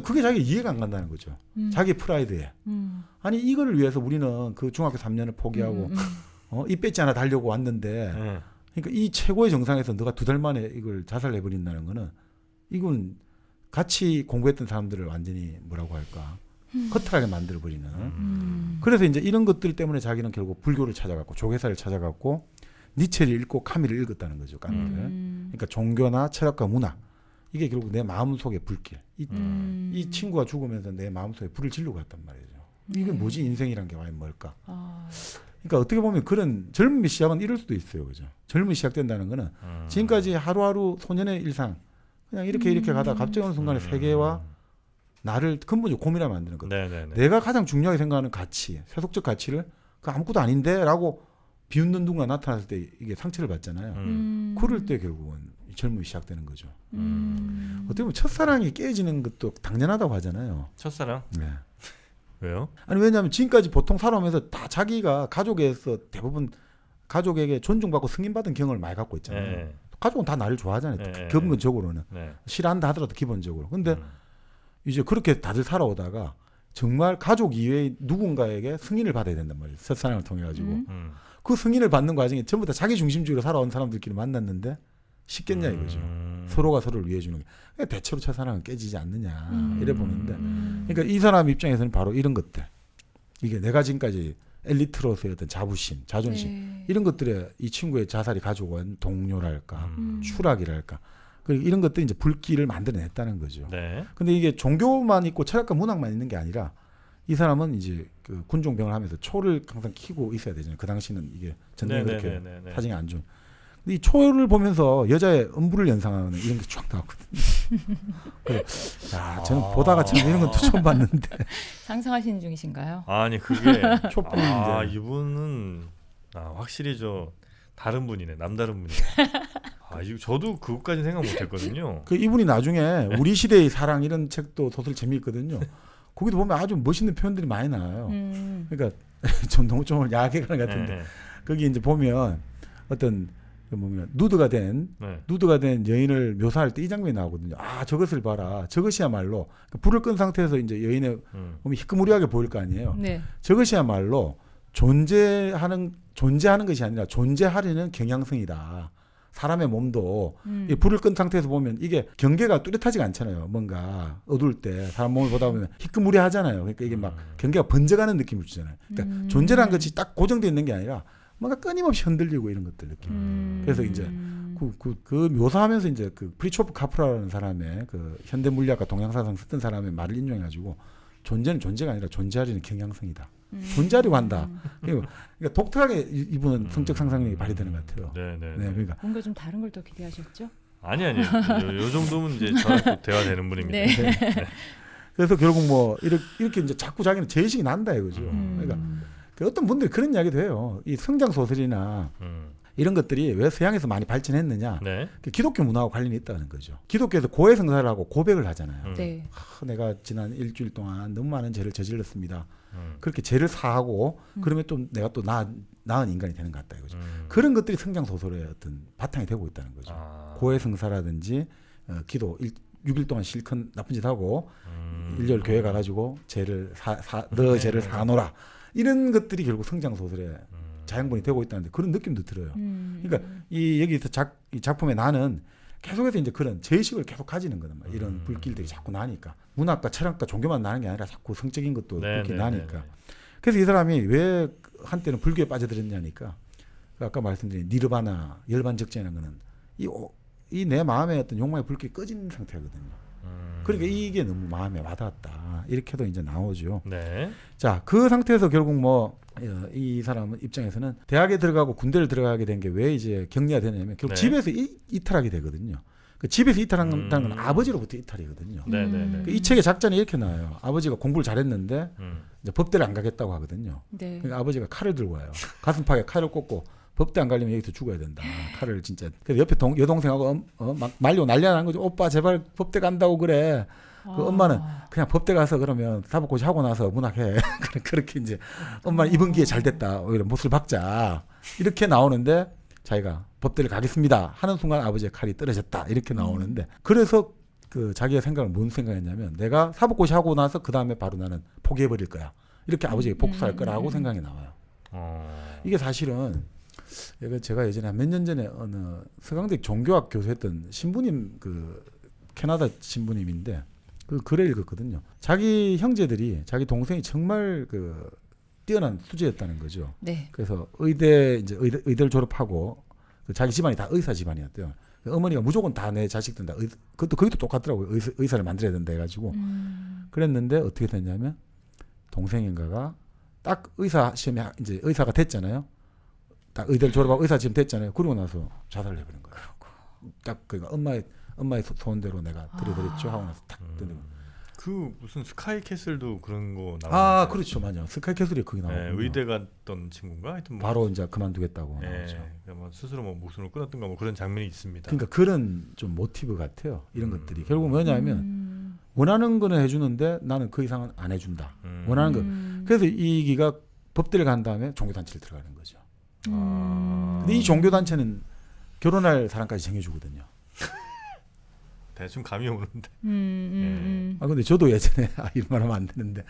그게 자기 이해가 안 간다는 거죠. 자기 프라이드에. 아니 이거를 위해서 우리는 그 중학교 3년을 포기하고 이 배지 하나 달려고 왔는데 그러니까 이 최고의 정상에서 너가 2달 만에 이걸 자살해버린다는 거는 이건 같이 공부했던 사람들을 완전히 뭐라고 할까 허탈하게 만들어버리는. 그래서 이제 이런 것들 때문에 자기는 결국 불교를 찾아갔고 조계사를 찾아갔고 니체를 읽고 카미를 읽었다는 거죠. 카미를. 그러니까 종교나 철학과 문화 이게 결국 내 마음속의 불길. 이 친구가 죽으면서 내 마음속에 불을 지르고 갔단 말이죠. 이건 뭐지 인생이란 게 과연 뭘까? 그러니까 어떻게 보면 그런 젊음의 시작은 이럴 수도 있어요. 그죠? 젊음이 시작된다는 거는 지금까지 하루하루 소년의 일상 그냥 이렇게 가다 갑자기 어느 순간에 세계와 나를 근본적으로 고민하게 만드는 거죠. 네네네. 내가 가장 중요하게 생각하는 가치, 세속적 가치를 그 아무것도 아닌데 라고 비웃는 누군가 나타났을 때 이게 상처를 받잖아요. 그럴 때 결국은 젊음이 시작되는 거죠. 어떻게 보면 첫사랑이 깨지는 것도 당연하다고 하잖아요. 첫사랑? 네. 왜요? 아니 왜냐하면 지금까지 보통 살아오면서 다 자기가 가족에서 대부분 가족에게 존중받고 승인받은 경험을 많이 갖고 있잖아요. 네. 가족은 다 나를 좋아하잖아요. 네. 근본적으로는 네. 싫어한다 하더라도 기본적으로. 근데 이제 그렇게 다들 살아오다가 정말 가족 이외의 누군가에게 승인을 받아야 된단 말이에요. 첫사랑을 통해 가지고 그 승인을 받는 과정에 전부 다 자기 중심주의로 살아온 사람들끼리 만났는데 쉽겠냐 이거죠. 서로가 서로를 위해 주는 게 대체로 첫사랑은 깨지지 않느냐 이래 보는데 그러니까 이 사람 입장에서는 바로 이런 것들 이게 내가 지금까지 엘리트로서의 어떤 자부심, 자존심 이런 것들에 이 친구의 자살이 가지고 온 동료랄까 추락이랄까 그리고 이런 것들이 이제 불길을 만들어냈다는 거죠. 네. 근데 이게 종교만 있고 철학과 문학만 있는 게 아니라 이 사람은 이제 그 군종병을 하면서 초를 항상 키고 있어야 되잖아요. 그 당시는 이게 전쟁이 그렇게 사정이 안 좋은. 근데 이 초를 보면서 여자의 음부를 연상하는 이런 게 쫙 나왔거든요. 야, 저는 보다가 참 이런 건 또 처음 봤는데. 상상하시는 중이신가요? 아니 그게 촛불인데. 이분은 확실히 저 다른 분이네. 남다른 분이네. 이거 저도 그것까지 생각 못했거든요. 그 이분이 나중에 우리 시대의 사랑 이런 책도 소설 재미있거든요. 거기도 보면 아주 멋있는 표현들이 많이 나와요. 그러니까 좀 너무 좀 야하게 가는 것 같은데 네. 거기 이제 보면 어떤 뭐냐 누드가 된 여인을 묘사할 때 이 장면이 나오거든요. 저것을 봐라. 저것이야말로 불을 끈 상태에서 이제 여인의 몸이 희끄무리하게 보일 거 아니에요. 네. 저것이야말로 존재하는 것이 아니라 존재하려는 경향성이다. 사람의 몸도 이 불을 끈 상태에서 보면 이게 경계가 뚜렷하지가 않잖아요. 뭔가 어두울 때 사람 몸을 보다 보면 희끄무리하잖아요. 그러니까 이게 막 경계가 번져가는 느낌을 주잖아요. 그러니까 존재라는 것이 딱 고정되어 있는 게 아니라 뭔가 끊임없이 흔들리고 이런 것들 느낌. 그래서 이제 그 묘사하면서 이제 그 프리초프 카프라라는 사람의 그 현대 물리학과 동양사상 썼던 사람의 말을 인용해가지고 존재는 존재가 아니라 존재하려는 경향성이다. 존재하려고 한다. 그러니까 독특하게 이분은 성적 상상력이 발휘되는 것 같아요. 네, 그러니까 뭔가 좀 다른 걸 또 기대하셨죠? 아니요. 요 정도면 이제 저랑 대화되는 분입니다. 네. 그래서 결국 뭐 이렇게 이제 자꾸 자기는 죄의식이 난다 이거죠. 그러니까 어떤 분들이 그런 이야기도 해요. 이 성장 소설이나 이런 것들이 왜 서양에서 많이 발전했느냐? 네. 기독교 문화와 관련이 있다는 거죠. 기독교에서 고해성사를 하고 고백을 하잖아요. 네. 내가 지난 일주일 동안 너무 많은 죄를 저질렀습니다. 그렇게 죄를 사하고 그러면 좀 내가 또 나은 인간이 되는 것 같다 이거죠. 그런 것들이 성장 소설의 어떤 바탕이 되고 있다는 거죠. 고해성사라든지 기도 6일 동안 실컷 나쁜 짓 하고 일요일 교회 가가지고 죄를 너 죄를 사노라 이런 것들이 결국 성장 소설의 자양분이 되고 있다는데 그런 느낌도 들어요. 그러니까 여기서 이 작품에 나는 계속해서 이제 그런 죄의식을 계속 가지는 거단 말이에요. 이런 불길들이 자꾸 나니까 문학과 철학과 종교만 나는 게 아니라 자꾸 성적인 것도 그렇게 나니까. 그래서 이 사람이 왜 한때는 불교에 빠져들었냐니까 아까 말씀드린 니르바나 열반적지라는 거는 이 내 마음의 어떤 욕망의 불길이 꺼진 상태거든요. 그러니까 이게 너무 마음에 와닿았다. 이렇게도 이제 나오죠. 네. 자, 그 상태에서 결국 뭐 이 사람 입장에서는 대학에 들어가고 군대를 들어가게 된 게 왜 이제 격리가 되냐면 결국 집에서 이탈하게 되거든요. 그 집에서 이탈한다는 건 아버지로부터 이탈이거든요. 이 책의 작전이 이렇게 나와요. 아버지가 공부를 잘했는데 이제 법대를 안 가겠다고 하거든요. 네. 그러니까 아버지가 칼을 들고 와요. 가슴팍에 칼을 꽂고 법대 안 가려면 여기서 죽어야 된다. 칼을 진짜. 그래서 옆에 여동생하고 막 말리고 난리가 나는 거죠. 오빠 제발 법대 간다고 그래. 그 엄마는 그냥 법대 가서 그러면 사법고시 하고 나서 문학해. 그렇게 이제 엄마는 이번 기회에 잘 됐다. 오히려 못을 박자. 이렇게 나오는데 자기가 법대를 가겠습니다 하는 순간 아버지의 칼이 떨어졌다. 이렇게 나오는데 그래서 그 자기가 생각을 뭔 생각했냐면 내가 사법고시 하고 나서 그 다음에 바로 나는 포기해버릴 거야. 이렇게 아버지에게 복수할 거라고 생각이 나와요. 이게 사실은 제가 예전에 몇 년 전에 어느 서강대 종교학 교수했던 신부님 그 캐나다 신부님인데 그 글을 읽었거든요. 자기 형제들이 자기 동생이 정말 그 뛰어난 수재였다는 거죠. 네. 그래서 의대를 졸업하고 그 자기 집안이 다 의사 집안이었대요. 어머니가 무조건 다 내 자식들 다 그것도 거기도 똑같더라고요. 의사를 만들어야 된다 해가지고 그랬는데 어떻게 됐냐면 동생인가가 딱 의사 시험에 이제 의사가 됐잖아요. 딱 의대를 졸업하고 의사 지금 됐잖아요. 그러고 나서 자살을 해버린 거예요. 딱 그러니까 엄마의 소원대로 내가 들여드렸죠 하고 나서 탁 뜨는 거. 그 무슨 스카이 캐슬도 그런 거 나와. 아 그렇죠, 맞아. 스카이 캐슬이 거기 나오고. 네, 의대 갔던 친구인가 하여튼 뭐 바로 이제 그만두겠다고 네, 나오죠. 그러니까 뭐 스스로 뭐 목숨을 끊었던가 뭐 그런 장면이 있습니다. 그러니까 그런 좀 모티브 같아요. 이런 것들이 결국 뭐냐면 원하는 거는 해주는데 나는 그 이상은 안 해준다. 원하는 거. 그래서 이 기가 법대를 간 다음에 종교단체를 들어가는 거죠. 근데 이 종교단체는 결혼할 사람까지 정해주거든요. 대충 감이 오는데. 아 근데 저도 예전에 이런 말 하면 안 되는데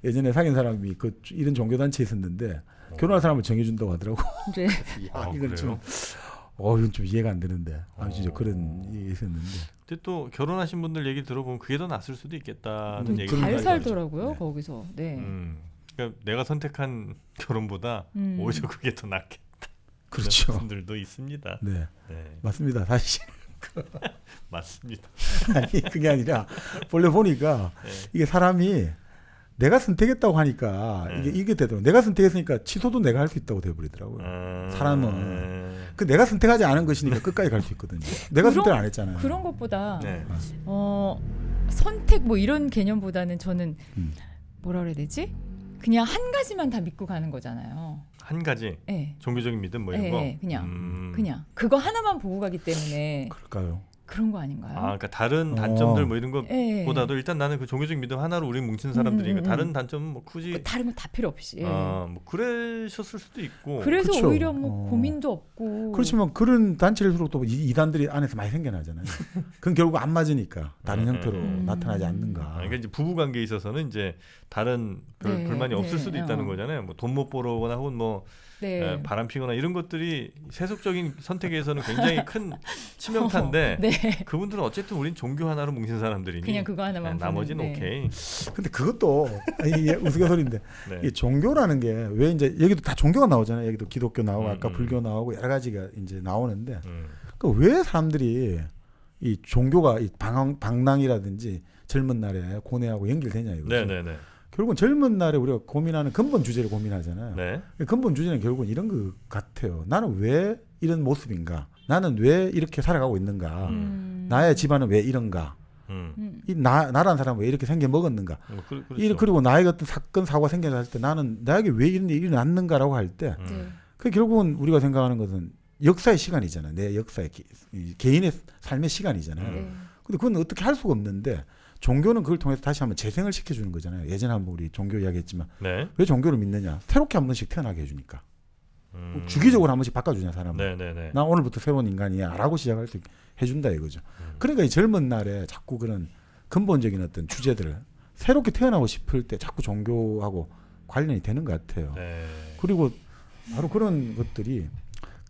예전에 사귄 사람이 그 이런 종교단체에 있었는데 결혼할 사람을 정해준다고 하더라고. 네. 이건 좀 이건 좀 이해가 안 되는데 진짜 그런 일이 있었는데. 근데 또 결혼하신 분들 얘기 들어보면 그게 더 낫을 수도 있겠다는 얘기가 잘 있어요. 살더라고요 네. 거기서. 네. 그러니까 내가 선택한 결혼보다 오히려 그게 더 낫겠다. 그렇죠. 그런 분들도 있습니다. 네, 네. 맞습니다. 사실 맞습니다. 아니 그게 아니라 본래 보니까 네. 이게 사람이 내가 선택했다고 하니까 이게 되더라고. 내가 선택했으니까 취소도 내가 할 수 있다고 돼버리더라고요. 사람은 그 내가 선택하지 않은 것이니까 끝까지 갈 수 있거든요. 내가 선택 안 했잖아요. 그런 것보다 네. 선택 뭐 이런 개념보다는 저는 뭐라 그래야 되지? 그냥 한 가지만 다 믿고 가는 거잖아요. 한 가지 네. 종교적인 믿음 뭐 이런 거. 네, 그냥 그거 하나만 보고 가기 때문에 그럴까요? 그런 거 아닌가요? 그러니까 다른 단점들 뭐 이런 예. 것보다도 일단 나는 그 종교적 믿음 하나로 우리 뭉친 사람들이니까 다른 단점은 뭐 굳이 다른 거 다 필요 없이. 뭐 그러셨을 수도 있고. 그래서 그쵸. 오히려 뭐 고민도 없고. 그렇지만 그런 단체일수록 또 이단들이 안에서 많이 생겨나잖아요. 그건 결국 안 맞으니까 다른 형태로 나타나지 않는가. 그러니까 이제 부부 관계에 있어서는 이제 다른 네, 불만이 없을 네, 수도 있다는 거잖아요. 뭐 돈 못 벌어거나 혹은 뭐 네. 바람 피거나 이런 것들이 세속적인 선택에서는 굉장히 큰 치명타인데 네. 그분들은 어쨌든 우린 종교 하나로 뭉친 사람들이니 그냥 그거 하나만 나머지는 보는데. 오케이. 근데 그것도 이게 우스갯소리인데 네. 이 종교라는 게 왜 이제 여기도 다 종교가 나오잖아요. 여기도 기독교 나오고 아까 불교 나오고 여러 가지가 이제 나오는데 그 왜 사람들이 이 종교가 이 방랑이라든지 젊은 날에 고뇌하고 연결되냐 이거죠. 네네네. 결국은 젊은 날에 우리가 고민하는 근본 주제를 고민하잖아요. 네. 근본 주제는 결국은 이런 것 같아요. 나는 왜 이런 모습인가? 나는 왜 이렇게 살아가고 있는가? 나의 집안은 왜 이런가? 이 나라는 사람은 왜 이렇게 생겨 먹었는가? 그렇죠. 그리고 나에게 어떤 사건 사고가 생겨날 때 나는 나에게 왜 이런 일이 일어났는가라고 할 때 네. 그 결국은 우리가 생각하는 것은 역사의 시간이잖아요. 내 역사의 개인의 삶의 시간이잖아요. 네. 근데 그건 어떻게 할 수가 없는데 종교는 그걸 통해서 다시 한번 재생을 시켜주는 거잖아요. 예전에 한번 우리 종교 이야기했지만 네. 왜 종교를 믿느냐? 새롭게 한 번씩 태어나게 해주니까. 주기적으로 한 번씩 바꿔주냐 사람은. 네네네. 나 오늘부터 새로운 인간이야라고 시작할 수 있게 해준다 이거죠. 그러니까 이 젊은 날에 자꾸 그런 근본적인 어떤 주제들을 새롭게 태어나고 싶을 때 자꾸 종교하고 관련이 되는 것 같아요. 네. 그리고 바로 그런 것들이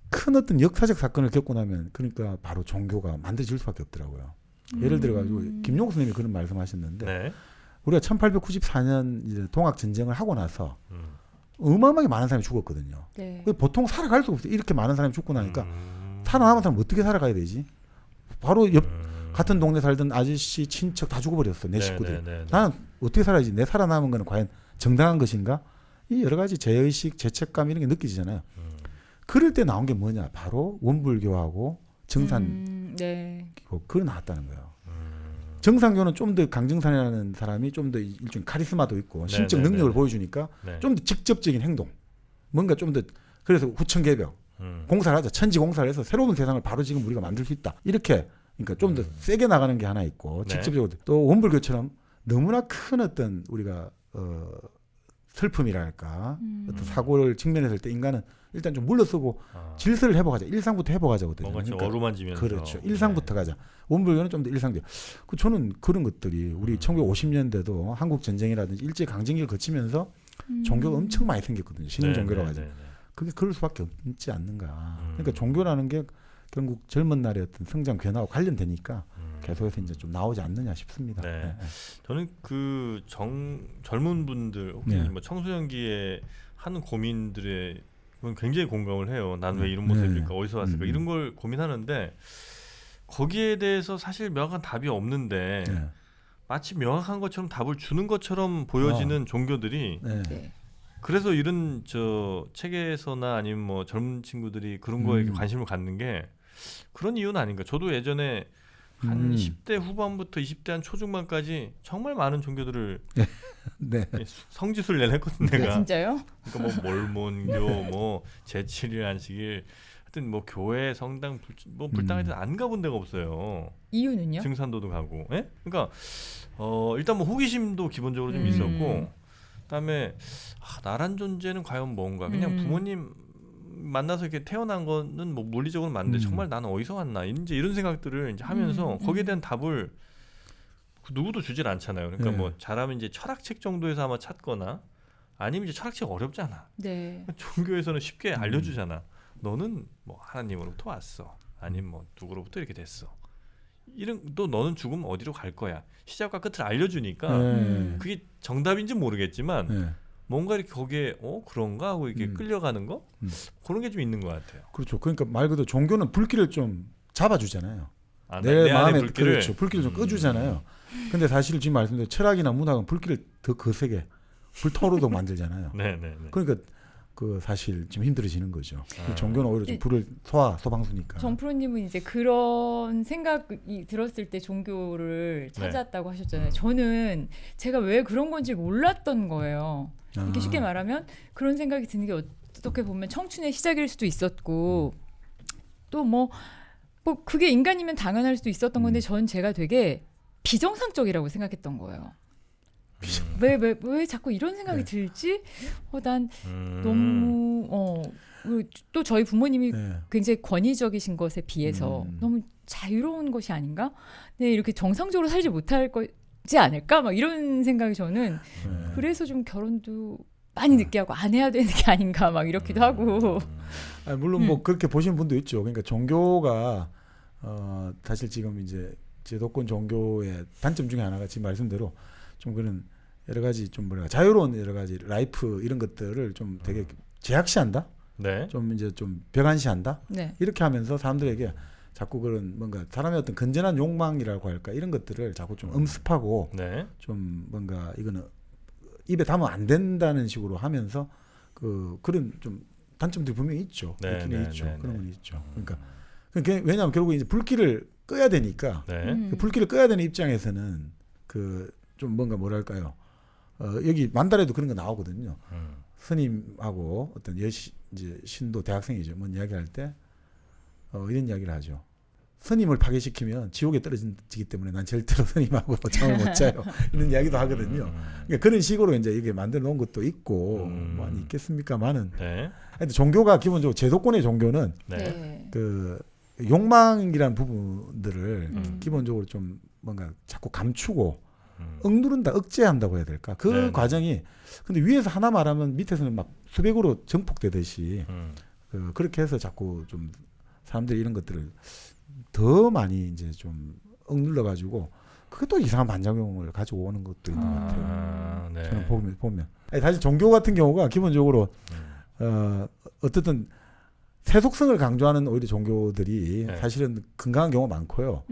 큰 어떤 역사적 사건을 겪고 나면 그러니까 바로 종교가 만들어질 수밖에 없더라고요. 예를 들어가지고 김용수 선생님이 그런 말씀하셨는데 네. 우리가 1894년 이제 동학 전쟁을 하고 나서 어마어마하게 많은 사람이 죽었거든요. 네. 보통 살아갈 수가 없어요. 이렇게 많은 사람이 죽고 나니까 살아남은 사람 어떻게 살아가야 되지? 바로 옆 같은 동네 살던 아저씨 친척 다 죽어버렸어. 내 식구들이. 나는 어떻게 살아야지? 내 살아남은 거는 과연 정당한 것인가? 이 여러 가지 죄의식, 죄책감 이런 게 느껴지잖아요. 그럴 때 나온 게 뭐냐? 바로 원불교하고 정산 네. 그거 나왔다는 거예요. 정산교는 좀 더 강정산이라는 사람이 좀 더 일종의 카리스마도 있고 신적 능력을 보여주니까 좀 더 직접적인 행동, 뭔가 좀 더 그래서 후천개벽 공사를 하자, 천지 공사를 해서 새로운 세상을 바로 지금 우리가 만들 수 있다 이렇게 그러니까 좀 더 세게 나가는 게 하나 있고 네. 직접적으로 또 원불교처럼 너무나 큰 어떤 우리가 슬픔이랄까 어떤 사고를 직면했을 때 인간은 일단 좀 물러서고 질서를 회복하자. 일상부터 회복하자거든요. 뭔가 좀 어루만지면서. 그렇죠. 일상부터 가자. 원불교는 좀 더 일상적. 저는 그런 것들이 우리 1950년대도 한국 전쟁이라든지 일제 강점기를 거치면서 종교가 엄청 많이 생겼거든요. 신흥 종교라고 하죠. 그게 그럴 수밖에 없지 않는가. 그러니까 종교라는 게 결국 젊은 날의 어떤 성장 변화와 관련되니까 계속해서 이제 좀 나오지 않느냐 싶습니다. 네. 네. 저는 그 젊은 분들 혹시 네. 뭐 청소년기에 하는 고민들에 굉장히 공감을 해요. 난 왜 이런 모습일까? 네. 어디서 왔을까? 이런 걸 고민하는데 거기에 대해서 사실 명확한 답이 없는데 네. 마치 명확한 것처럼 답을 주는 것처럼 보여지는 종교들이 네. 네. 그래서 이런 저 책에서나 아니면 뭐 젊은 친구들이 그런 거에 관심을 갖는 게 그런 이유는 아닌가. 저도 예전에 한 10대 후반부터 20대 한 초중반까지 정말 많은 종교들을 네. 성지순례를 했거든 네, 내가. 진짜요? 그러니까 뭐 몰몬교, 뭐 제7일 안식일, 하여튼 뭐 교회, 성당, 뭐 불당할 때는 안 가본 데가 없어요. 이유는요? 증산도도 가고. 예? 그러니까 일단 뭐 호기심도 기본적으로 좀 있었고, 그다음에 나란 존재는 과연 뭔가. 그냥 부모님 만나서 이렇게 태어난 거는 뭐 물리적으로 맞는데 정말 나는 어디서 왔나 이제 이런 생각들을 이제 하면서 거기에 대한 답을 누구도 주질 않잖아요. 그러니까 네. 뭐 잘하면 이제 철학책 정도에서 아마 찾거나 아니면 이제 철학책 어렵잖아. 네. 종교에서는 쉽게 알려주잖아. 너는 뭐 하나님으로부터 왔어. 아니면 뭐 누구로부터 이렇게 됐어. 이런 또 너는 죽으면 어디로 갈 거야. 시작과 끝을 알려주니까 그게 정답인지 모르겠지만 네. 뭔가 이렇게 거기에 그런가 하고 이렇게 끌려가는 거 그런 게 좀 있는 것 같아요. 그렇죠. 그러니까 말 그대로 종교는 불길을 좀 잡아주잖아요. 아, 내 마음에 안에 불길을 그렇죠. 불길을 좀 꺼주잖아요. 근데 사실 지금 말씀드린 철학이나 문학은 불길을 더 거세게 불타오르도록 만들잖아요. 네네네. 그러니까 그 사실 좀 힘들어지는 거죠. 종교는 오히려 좀 불을 소방수니까. 정프로님은 이제 그런 생각이 들었을 때 종교를 찾았다고 하셨잖아요. 저는 제가 왜 그런 건지 몰랐던 거예요. 이렇게 쉽게 말하면 그런 생각이 드는 게 어떻게 보면 청춘의 시작일 수도 있었고 또 뭐 그게 인간이면 당연할 수도 있었던 건데 저는 제가 되게 비정상적이라고 생각했던 거예요. 왜 자꾸 이런 생각이 들지? 난 너무 또 저희 부모님이 굉장히 권위적이신 것에 비해서 너무 자유로운 것이 아닌가? 네, 이렇게 정상적으로 살지 못할 거지 않을까? 막 이런 생각이 저는 그래서 좀 결혼도 많이 늦게 하고 안 해야 되는 게 아닌가 막 이렇기도 하고. 아니, 물론 뭐 그렇게 보시는 분도 있죠. 그러니까 종교가 사실 지금 이제 제도권 종교의 단점 중에 하나가 지금 말씀대로 좀 그런 여러 가지 좀 자유로운 여러 가지 라이프 이런 것들을 좀 되게 제약시한다. 네. 좀 이제 좀 벽안시한다. 네. 이렇게 하면서 사람들에게 자꾸 그런 뭔가 사람의 어떤 건전한 욕망이라고 할까 이런 것들을 자꾸 좀 엄습하고 좀 뭔가 이거는 입에 담으면 안 된다는 식으로 하면서 그런 좀 단점들이 분명히 있죠. 있긴 있죠. 그런 건 있죠. 그러니까 왜냐하면 결국 이제 불길을 꺼야 되니까 그 불길을 꺼야 되는 입장에서는 좀 뭔가 뭐랄까요. 여기 만달에도 그런 거 나오거든요. 스님하고 어떤 이제 신도 대학생이죠. 뭔 이야기할 때 이런 이야기를 하죠. 스님을 파괴시키면 지옥에 떨어지기 때문에 난 절대로 스님하고 잠을 못 자요. 이런 이야기도 하거든요. 그러니까 그런 식으로 이제 이게 만들어 놓은 것도 있고 많이 있겠습니까만은. 하여튼 종교가 기본적으로 제도권의 종교는 그 욕망이라는 부분들을 기본적으로 좀 뭔가 자꾸 감추고 억누른다, 억제한다고 해야 될까? 그 과정이 근데 위에서 하나 말하면 밑에서는 막 수백으로 증폭되듯이 그렇게 해서 자꾸 좀 사람들이 이런 것들을 더 많이 이제 좀 억눌러 가지고 그게 또 이상한 반작용을 가지고 오는 것도 있는 것 같아요. 저는 보면 사실 종교 같은 경우가 기본적으로 어쨌든 세속성을 강조하는 오히려 종교들이 사실은 건강한 경우가 많고요.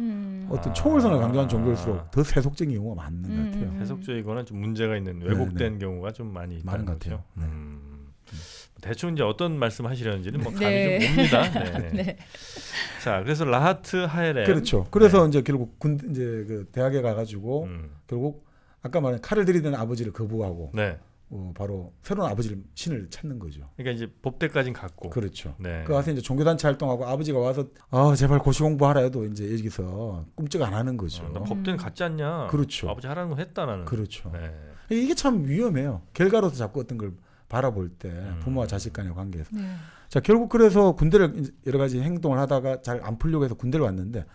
어떤 초월성을 강조하는 종교일수록 더 세속적인 경우가 많은 것 같아요. 세속적이거나 좀 문제가 있는 왜곡된 경우가 좀 많이 있다는 거죠. 대충 이제 어떤 말씀 하시려는지는 뭐 감이 좀 옵니다. 자, 그래서 라하트 하엘렘. 그렇죠. 그래서 이제 결국 이제 그 대학에 가가지고 결국 아까 말한 칼을 들이대는 아버지를 거부하고 바로 새로운 아버지를 신을 찾는 거죠. 그러니까 이제 법대까지는 갔고. 그렇죠. 네. 그 와서 이제 종교단체 활동하고 아버지가 와서 제발 고시 공부하라 해도 이제 여기서 꿈쩍 안 하는 거죠. 나 법대는 갔지 않냐. 그렇죠. 아버지 하라는 거 했다 나는. 그렇죠. 네. 이게 참 위험해요. 결과로서 자꾸 어떤 걸 바라볼 때 부모와 자식 간의 관계에서. 네. 자, 결국 그래서 군대를 이제 여러 가지 행동을 하다가 잘 안 풀려고 해서 군대를 왔는데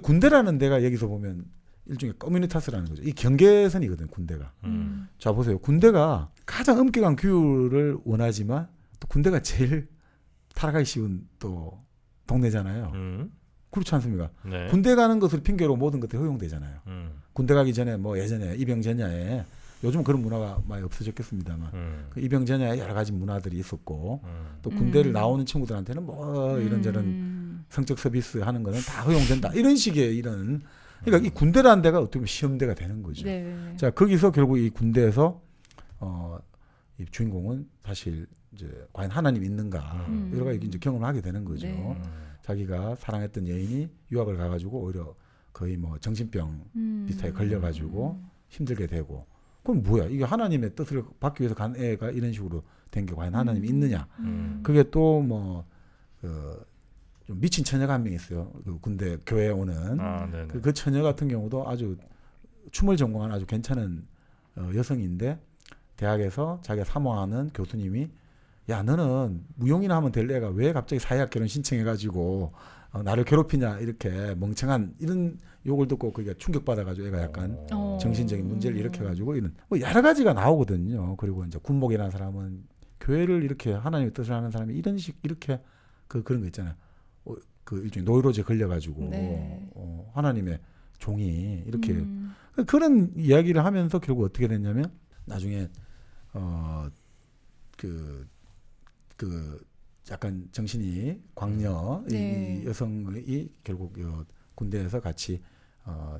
군대라는 데가 여기서 보면 일종의 커뮤니타스라는 거죠. 이 경계선이거든요, 군대가. 자, 보세요. 군대가 가장 엄격한 규율을 원하지만 또 군대가 제일 타락하기 쉬운 또 동네잖아요. 그렇지 않습니까? 네. 군대 가는 것을 핑계로 모든 것들이 허용되잖아요. 음. 군대 가기 전에 뭐 예전에 입영전야에 요즘 그런 문화가 많이 없어졌겠습니다만 그 입영전야에 여러 가지 문화들이 있었고 또 군대를 나오는 친구들한테는 뭐 이런저런 성적 서비스 하는 거는 다 허용된다. 이런 식의 이런 그러니까 이 군대라는 데가 어떻게 보면 시험대가 되는 거죠. 네. 자, 거기서 결국 이 군대에서 이 주인공은 사실 이제 과연 하나님이 있는가 여러 가지 이제 경험을 하게 되는 거죠. 네. 자기가 사랑했던 여인이 유학을 가가지고 오히려 거의 뭐 정신병 비슷하게 걸려가지고 힘들게 되고 그럼 뭐야 이게 하나님의 뜻을 받기 위해서 간 애가 이런 식으로 된 게 과연 하나님이 있느냐 그게 또 뭐 좀 미친 처녀가 한 명 있어요. 그 군대 교회에 오는 그 처녀 같은 경우도 아주 춤을 전공한 아주 괜찮은 여성인데 대학에서 자기가 사모하는 교수님이 야 너는 무용이나 하면 될 애가 왜 갑자기 사회학 결혼 신청해가지고 나를 괴롭히냐 이렇게 멍청한 이런 욕을 듣고 그게 충격받아가지고 애가 약간 정신적인 문제를 일으켜가지고 이런 뭐 여러 가지가 나오거든요. 그리고 이제 군목이라는 사람은 교회를 이렇게 하나님의 뜻을 하는 사람이 이런 식 이렇게 그런 거 있잖아요. 그 일종의 노이로제 걸려가지고 네. 하나님의 종이 이렇게 그런 이야기를 하면서 결국 어떻게 됐냐면 나중에 그 약간 정신이 광녀 이 여성이 결국 군대에서 같이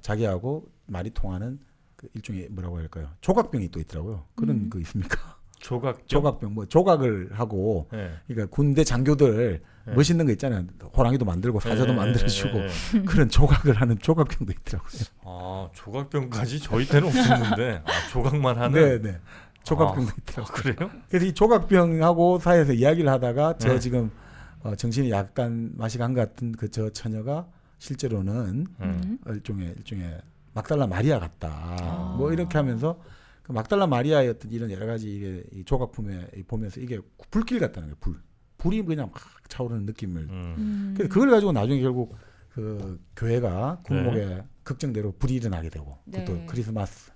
자기하고 말이 통하는 그 일종의 뭐라고 할까요? 조각병이 또 있더라고요. 그런 거 있습니까? 조각병 뭐 조각을 하고 그러니까 군대 장교들 멋있는 거 있잖아요. 호랑이도 만들고 사자도 만들어주고 그런 조각을 하는 조각병도 있더라고요. 아 조각병까지 저희 때는 없었는데 조각만 하는. 네네. 조각병도 있더라고요. 그래요? 그래서 이 조각병하고 사이에서 이야기를 하다가 저 지금 정신이 약간 맛이 간 것 같은 그 저 처녀가 실제로는 일종의 막달라 마리아 같다. 뭐 이렇게 하면서 그 막달라 마리아의 어떤 이런 여러 가지 이게 이 조각품에 보면서 이게 불길 같다는 거예요. 불이 그냥 막 차오르는 느낌을. 그래서 그걸 가지고 나중에 결국 그 교회가 군목에 걱정대로 불이 일어나게 되고 그것도 크리스마스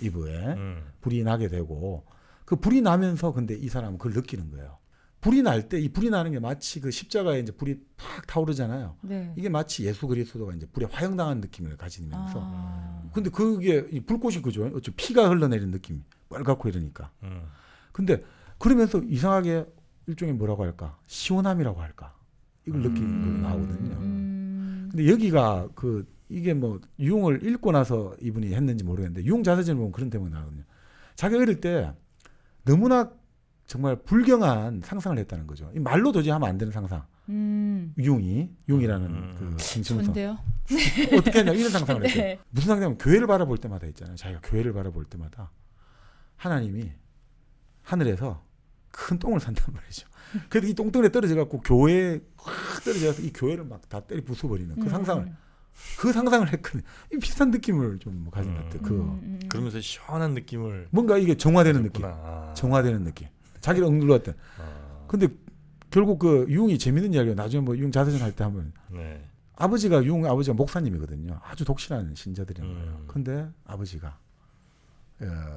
이브에 불이 나게 되고 그 불이 나면서 근데 이 사람은 그걸 느끼는 거예요. 불이 날 때 이 불이 나는 게 마치 그 십자가에 이제 불이 팍 타오르잖아요. 이게 마치 예수 그리스도가 이제 불에 화형당한 느낌을 가지면서 근데 그게 이 불꽃이 그죠. 어쩌 피가 흘러내리는 느낌이 빨갛고 이러니까. 근데 그러면서 이상하게 일종의 뭐라고 할까? 시원함이라고 할까? 이걸 느끼는 게 나오거든요. 근데 여기가 이게 뭐 유흥을 읽고 나서 이분이 했는지 모르겠는데 유흥 자서전을 보면 그런 대목이 나오거든요. 자기 어릴 때 너무나 정말 불경한 상상을 했다는 거죠. 이 말로 도저히 하면 안 되는 상상. 유흥이라는 그 정신성. 좋은데요? 어떻게 하냐 이런 상상을 했어요. 무슨 상상이냐면 교회를 바라볼 때마다 있잖아요. 자기가 교회를 바라볼 때마다 하나님이 하늘에서 큰 똥을 산단 말이죠. 그래서 이 똥덩이에 떨어져 갖고 교회에 확 떨어져서 이 교회를 막 다 때려 부숴버리는 그 상상을 했거든요. 이 비슷한 느낌을 좀 가진 것 같아요. 그러면서 시원한 느낌을 뭔가 이게 정화되는 느낌. 정화되는 느낌. 자기를 억눌렀던. 근데 결국 그 유흥이 재밌는 이야기가 나중에 뭐 유흥 자서전 할 때 하면 아버지가 목사님이거든요. 아주 독실한 신자들이란 거예요. 근데 아버지가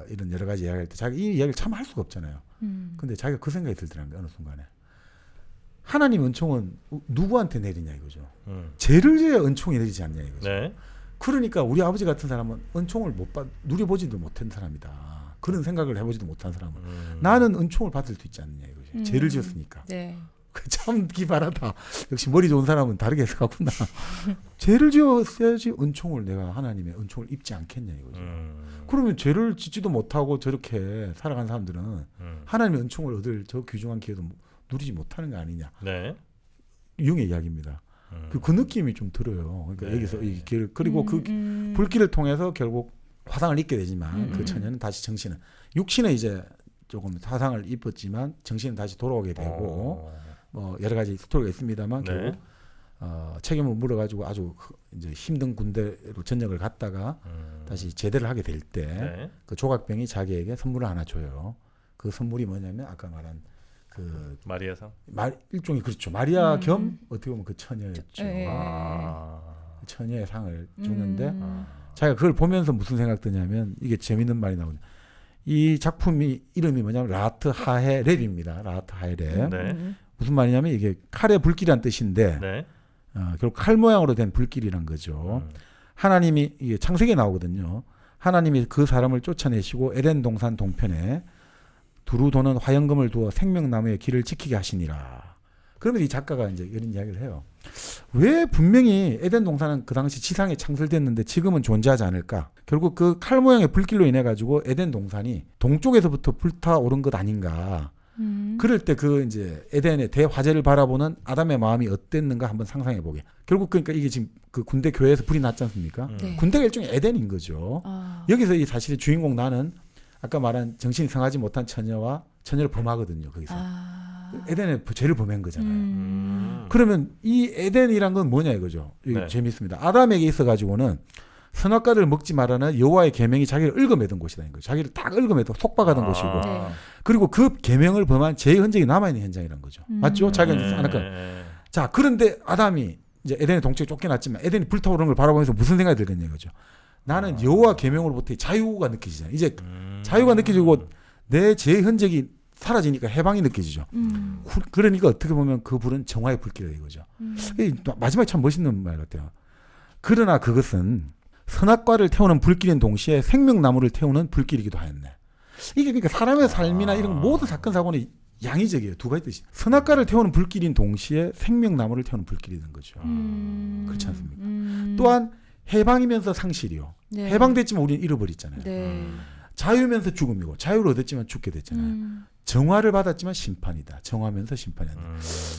이런 여러 가지 이야기할 때 자기 이 이야기를 참 할 수가 없잖아요. 근데 자기가 그 생각이 들더라는 거예요. 어느 순간에. 하나님 은총은 누구한테 내리냐 이거죠. 죄를 지어야 은총이 내리지 않냐 이거죠. 그러니까 우리 아버지 같은 사람은 은총을 누려보지도 못한 사람이다. 그런 생각을 해보지도 못한 사람은 나는 은총을 받을 수 있지 않느냐 이거죠. 죄를 지었으니까. 참 기발하다. 역시 머리 좋은 사람은 다르게 해석하구나. 죄를 지었어야지 은총을 내가 하나님의 은총을 입지 않겠냐 이거죠. 그러면 죄를 짓지도 못하고 저렇게 살아간 사람들은 하나님의 은총을 얻을 저 귀중한 기회도 누리지 못하는 거 아니냐. 유흥의 이야기입니다. 그 느낌이 좀 들어요. 그러니까 여기서 이 길 그리고 그 불길을 통해서 결국 화상을 입게 되지만 그 처녀는 다시 육신은 이제 조금 사상을 입었지만 정신은 다시 돌아오게 되고 뭐 여러 가지 스토리가 있습니다만 네. 결국 책임을 물어가지고 아주 이제 힘든 군대로 전역을 갔다가 다시 제대를 하게 될 때 네. 그 조각병이 자기에게 선물을 하나 줘요. 그 선물이 뭐냐면 아까 말한 그 마리아상. 일종의 그렇죠. 마리아 겸 어떻게 보면 그 처녀였죠. 예. 처녀의 상을 주는데 음. 자기가 그걸 보면서 무슨 생각 드냐면 이게 재밌는 말이 나오거든요. 이 작품이 이름이 뭐냐면 라트 하헤 랩입니다. 라트 하헤 랩. 네. 무슨 말이냐면 이게 칼의 불길이란 뜻인데 네. 결국 칼 모양으로 된 불길이란 거죠. 하나님이 이게 창세기에 나오거든요. 하나님이 그 사람을 쫓아내시고 에덴 동산 동편에 두루 도는 화영금을 두어 생명나무의 길을 지키게 하시니라. 그러면 이 작가가 이제 이런 이야기를 해요. 왜 분명히 에덴 동산은 그 당시 지상에 창설됐는데 지금은 존재하지 않을까? 결국 그 칼 모양의 불길로 인해 가지고 에덴 동산이 동쪽에서부터 불타오른 것 아닌가? 그럴 때 그 이제 에덴의 대화재를 바라보는 아담의 마음이 어땠는가 한번 상상해 보게. 결국 그러니까 이게 지금 그 군대 교회에서 불이 났지 않습니까? 네. 군대가 일종의 에덴인 거죠. 여기서 이 사실의 주인공 나는 아까 말한 정신이 상하지 못한 처녀와 처녀를 범하거든요. 거기서 에덴의 죄를 범한 거잖아요. 그러면 이 에덴이란 건 뭐냐 이거죠. 이게 네. 재밌습니다. 아담에게 있어 가지고는 선악과를 먹지 말라는 여호와의 계명이 자기를 얽어매던 곳이다 이거. 자기를 딱 얽어매도 속박하던 곳이고. 네. 그리고 그 계명을 범한 죄의 흔적이 남아 있는 현장이란 거죠. 맞죠? 자기가 안 할까. 자, 그런데 아담이 이제 에덴의 동쪽에 쫓겨났지만 에덴이 불타오르는 걸 바라보면서 무슨 생각이 들겠냐 이거죠. 나는 여호와 계명으로부터의 자유가 느껴지잖아요. 이제 자유가 느껴지고 내 죄의 흔적이 사라지니까 해방이 느껴지죠. 그러니까 어떻게 보면 그 불은 정화의 불길이다 이거죠. 마지막에 참 멋있는 말 같아요. 그러나 그것은 선악과를 태우는 불길인 동시에 생명나무를 태우는 불길이기도 하였네. 이게 그러니까 사람의 삶이나 이런 모든 사건 사고는 양의적이에요. 두 가지 뜻이. 선악과를 태우는 불길인 동시에 생명나무를 태우는 불길이 된 거죠. 그렇지 않습니까? 또한 해방이면서 상실이요. 네. 해방됐지만 우리는 잃어버렸잖아요. 네. 자유면서 죽음이고 자유를 얻었지만 죽게 됐잖아요. 정화를 받았지만 심판이다. 정화면서 심판이다.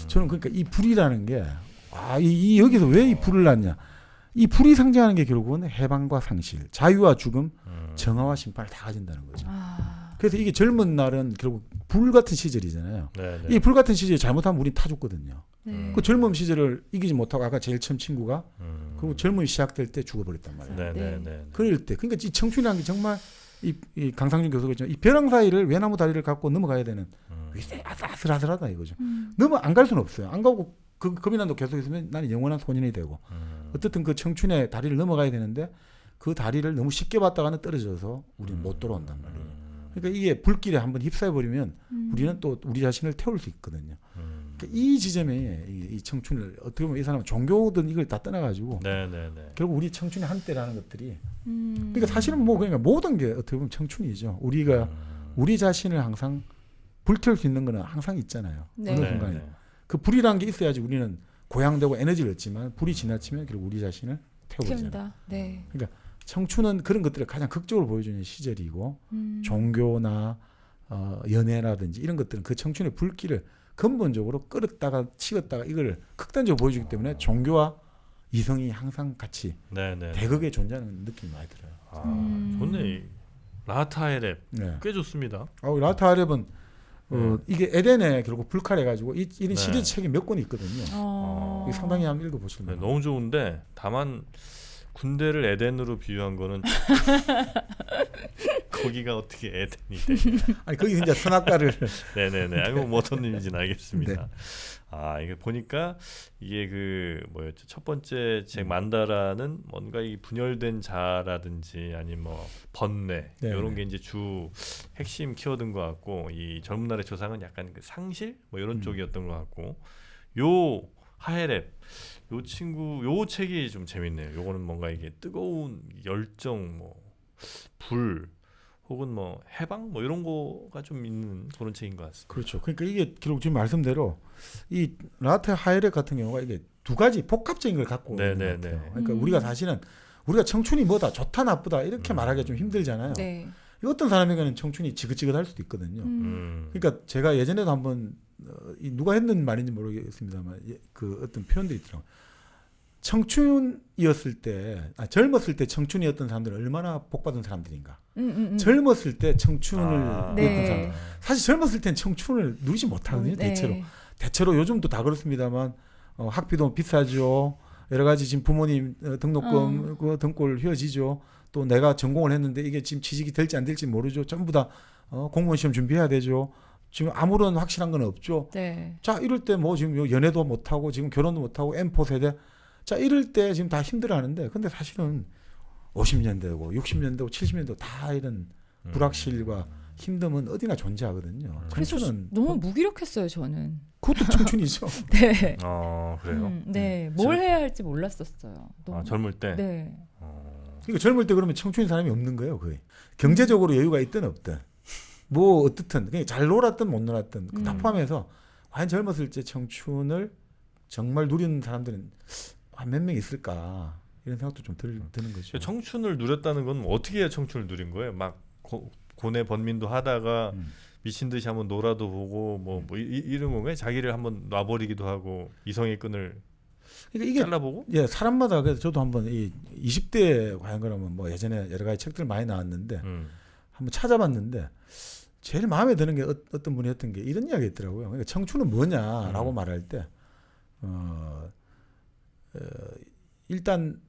저는 그러니까 이 불이라는 게 여기서 왜 이 불을 놨냐? 이 불이 상징하는 게 결국은 해방과 상실, 자유와 죽음, 정화와 심판을 다 가진다는 거죠. 그래서 이게 젊은 날은 결국 불 같은 시절이잖아요. 네, 네. 이 불 같은 시절이 잘못하면 우린 타 죽거든요. 네. 그 젊은 시절을 이기지 못하고 아까 제일 처음 친구가 그리고 젊음이 시작될 때 죽어버렸단 말이에요. 네, 네, 네. 네. 그럴 때 그러니까 이 청춘이라는 게 정말 이 강상준 교수가 있잖아요. 이 벼랑 사이를 외나무 다리를 갖고 넘어가야 되는 아슬아슬하다 이거죠. 넘어 안 갈 수는 없어요. 안 가고 그 겁이 난다고 계속 있으면 나는 영원한 소년이 되고 어떻든 그 청춘의 다리를 넘어가야 되는데 그 다리를 너무 쉽게 봤다가는 떨어져서 우리는 못 돌아온단 말이에요. 그러니까 이게 불길에 한번 휩싸여 버리면 우리는 또 우리 자신을 태울 수 있거든요. 그러니까 이 지점에 이 청춘을 어떻게 보면 이 사람은 종교든 이걸 다 떠나가지고 네, 네, 네. 결국 우리 청춘의 한때라는 것들이 그러니까 사실은 뭐 그러니까 모든 게 어떻게 보면 청춘이죠. 우리가 우리 자신을 항상 불태울 수 있는 거는 항상 있잖아요. 네. 어느 네, 순간에 네. 그 불이라는 게 있어야지 우리는 고양되고 에너지를 얻지만 불이 지나치면 결국 우리 자신을 태워버리잖아요. 태운다. 네. 청춘은 그런 것들을 가장 극적으로 보여주는 시절이고 종교나 연애라든지 이런 것들은 그 청춘의 불길을 근본적으로 끌었다가 치웠다가 이걸 극단적으로 보여주기 때문에 종교와 이성이 항상 같이 네, 네. 대극에 존재하는 느낌이 많이 들어요. 좋네. 라타의 랩. 네. 꽤 좋습니다. 라타 아렙은 이게 에덴에 결국 불칼해가지고 이런 네. 시리즈 책이 몇 권이 있거든요. 이거 상당히 한번 네, 읽어보시면 너무 좋은데 다만 군대를 에덴으로 비유한 거는 거기가 어떻게 에덴이 돼? 아니 거기 이제 선악과를 네네네. 아이고 뭐 어떤 의미인지는 알겠습니다. 네. 이게 보니까 이게 그 뭐였죠? 첫 번째 책 만다라는 뭔가 이 분열된 자라든지 아니면 뭐 번뇌 네, 이런 네. 게 이제 주 핵심 키워드인 것 같고 이 젊은 날의 조상은 약간 그 상실 뭐 이런 쪽이었던 것 같고 요 하헤랩 요 친구 요 책이 좀 재밌네요. 요거는 뭔가 이게 뜨거운 열정 뭐 불 혹은 뭐 해방 뭐 이런 거가 좀 있는 그런 책인 것 같습니다. 그렇죠. 그러니까 이게 결국 지금 말씀대로 이 라테 하이렉 같은 경우가 이게 두 가지 복합적인 걸 갖고 있는 것 네네네. 같아요. 그러니까 우리가 사실은 우리가 청춘이 뭐다 좋다 나쁘다 이렇게 말하기가 좀 힘들잖아요. 네. 어떤 사람에게는 청춘이 지긋지긋할 수도 있거든요. 그러니까 제가 예전에도 한번 누가 했는 말인지 모르겠습니다만 그 어떤 표현들이 있더라고요. 청춘이었을 때, 젊었을 때 청춘이었던 사람들은 얼마나 복받은 사람들인가. 젊었을 때 청춘을 누렸던 네. 사람들. 사실 젊었을 땐 청춘을 누리지 못하거든요. 네. 대체로 요즘도 다 그렇습니다만 학비도 비싸죠. 여러 가지 지금 부모님 등록금 그 등골 휘어지죠. 또 내가 전공을 했는데 이게 지금 취직이 될지 안 될지 모르죠. 전부 다 공무원 시험 준비해야 되죠. 지금 아무런 확실한 건 없죠. 네. 자, 이럴 때 뭐 지금 연애도 못 하고 지금 결혼도 못 하고 M4 세대. 자, 이럴 때 지금 다 힘들어하는데, 근데 사실은 50년대고 60년대고 70년대 다 이런 불확실과 힘듦은 어디나 존재하거든요. 그래서 청춘은 너무 무기력했어요, 저는. 그것도 청춘이죠. 네. 그래요. 네. 뭘 해야 할지 몰랐었어요. 너무. 젊을 때. 네. 그러니까 젊을 때 그러면 청춘인 사람이 없는 거예요, 거의. 경제적으로 여유가 있든 없든. 뭐 어떻든 그냥 잘 놀았든 못 놀았든 다 포함해서 과연 젊었을 때 청춘을 정말 누리는 사람들은 한 몇 명 있을까 이런 생각도 좀 드는 거죠. 청춘을 누렸다는 건 어떻게 해야 청춘을 누린 거예요? 막 고뇌 번민도 하다가 미친 듯이 한번 놀아도 보고 뭐 이런 건가요? 자기를 한번 놔버리기도 하고 이성의 끈을 그러니까 이게 잘라보고? 예, 사람마다. 그래서 저도 한번 이 20대에 과연 그러면 뭐 예전에 여러 가지 책들 많이 나왔는데 한번 찾아봤는데 제일 마음에 드는 게 어떤 분이 했던 게 이런 이야기 있더라고요. 그러니까 청춘은 뭐냐라고 말할 때 일단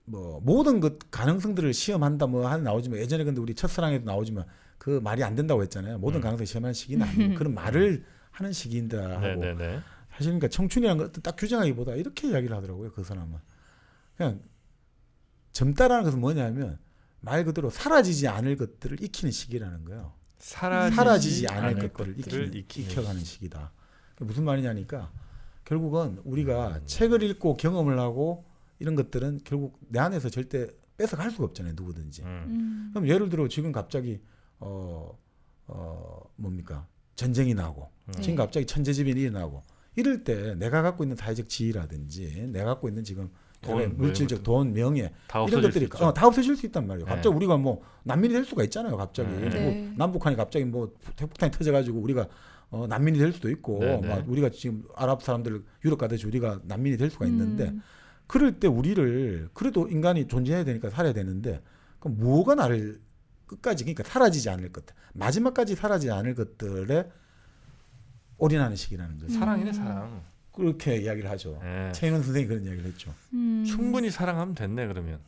뭐 모든 것 가능성들을 시험한다 뭐 하는 나오지만 예전에 근데 우리 첫사랑에도 나오지만 그 말이 안 된다고 했잖아요. 모든 가능성 시험하는 시기는 아니고 그런 말을 하는 시기인다 하고. 네네네. 사실 그러니까 청춘이라는 걸 딱 규정하기보다 이렇게 이야기를 하더라고요. 그 사람은 그냥 젊다라는 것은 뭐냐면 말 그대로 사라지지 않을 것들을 익히는 시기라는 거예요. 사라지지 않을 것들을 익혀가는 시기다. 무슨 말이냐니까 결국은 우리가 책을 읽고 경험을 하고 이런 것들은 결국 내 안에서 절대 뺏어갈 수가 없잖아요. 누구든지. 그럼 예를 들어 지금 갑자기 뭡니까 전쟁이 나고 지금 갑자기 천재지변이 일어나고 이럴 때 내가 갖고 있는 사회적 지위라든지 내가 갖고 있는 지금 물질적 돈, 명예 이런 것들이 다 없어질 수 있단 말이에요. 갑자기 우리가 뭐 난민이 될 수가 있잖아요. 갑자기 뭐 남북한이 갑자기 뭐 핵폭탄이 터져가지고 우리가 난민이 될 수도 있고 막 우리가 지금 아랍 사람들 유럽 가듯이 우리가 난민이 될 수가 있는데 그럴 때 우리를 그래도 인간이 존재해야 되니까 살아야 되는데 그럼 뭐가 나를 끝까지 그러니까 사라지지 않을 것들 마지막까지 사라지지 않을 것들에 올인하는 시기라는 거죠. 사랑이네 사랑. 그렇게 이야기를 하죠. 최인원 선생이 그런 이야기를 했죠. 충분히 사랑하면 됐네 그러면.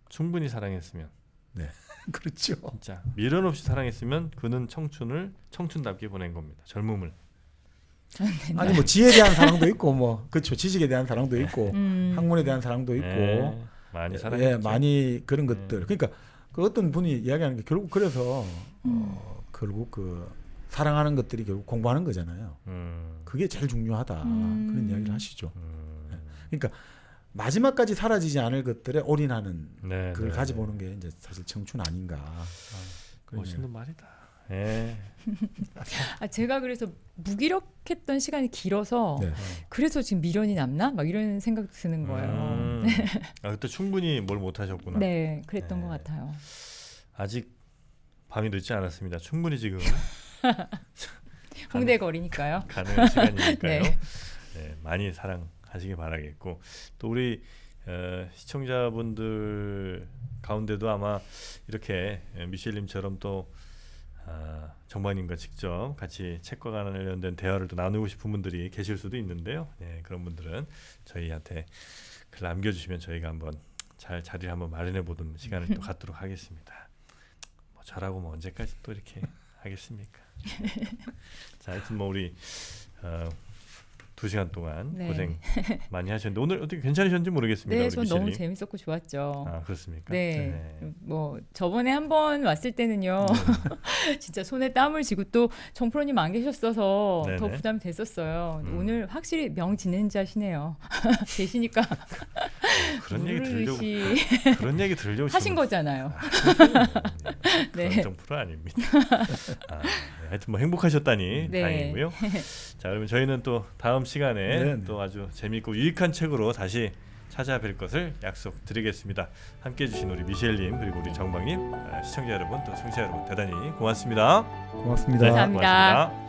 충분히 사랑했으면. 네, 그렇죠. 진짜 미련 없이 사랑했으면 그는 청춘을 청춘답게 보낸 겁니다. 젊음을. 아니 뭐 지혜에 대한 사랑도 있고 뭐 그렇죠. 지식에 대한 사랑도 있고 학문에 대한 사랑도 있고 많이 사랑했죠. 많이 그런 것들. 그러니까 그 어떤 분이 이야기하는 게 결국 그래서 결국 그 사랑하는 것들이 결국 공부하는 거잖아요. 그게 제일 중요하다. 그런 이야기를 하시죠. 그러니까 마지막까지 사라지지 않을 것들에 올인하는 그걸 가져보는 게 이제 사실 청춘 아닌가. 멋있는 말이다. 제가 그래서 무기력했던 시간이 길어서 그래서 지금 미련이 남나? 막 이런 생각 드는 거예요. 그때 충분히 뭘 못하셨구나. 네, 그랬던 것 같아요. 아직 밤이 늦지 않았습니다. 충분히 지금 홍대거리니까요. 가능한 시간이니까요. 네. 많이 사랑하시길 바라겠고 또 우리 시청자분들 가운데도 아마 이렇게 미셸님처럼 또 정박님과 직접 같이 책과 관련된 대화를 또 나누고 싶은 분들이 계실 수도 있는데요. 그런 분들은 저희한테 글 남겨주시면 저희가 한번 잘 자리를 한번 마련해 보는 시간을 또 갖도록 하겠습니다. 뭐 저라고 뭐 언제까지 또 이렇게 하겠습니까? 자, 하여튼 뭐 우리 2시간 동안 고생 많이 하셨는데 오늘 어떻게 괜찮으셨는지 모르겠습니다. 네, 전 너무 재밌었고 좋았죠. 그렇습니까? 네. 뭐 저번에 한번 왔을 때는요. 진짜 손에 땀을 쥐고 또 정프로님 안 계셨어서 더 부담이 됐었어요. 오늘 확실히 명진행자시네요. 계시니까 그런 얘기 들으려고 하신 거잖아요. 그런 정프로 아닙니다. 하여튼 뭐 행복하셨다니 다행이고요. 자, 그러면 저희는 또 다음 시간에 또 아주 재미있고 유익한 책으로 다시 찾아뵐 것을 약속드리겠습니다. 함께해 주신 우리 미셸님 그리고 우리 정박님 시청자 여러분 또 청취자 여러분 대단히 고맙습니다. 고맙습니다. 감사합니다. 고맙습니다.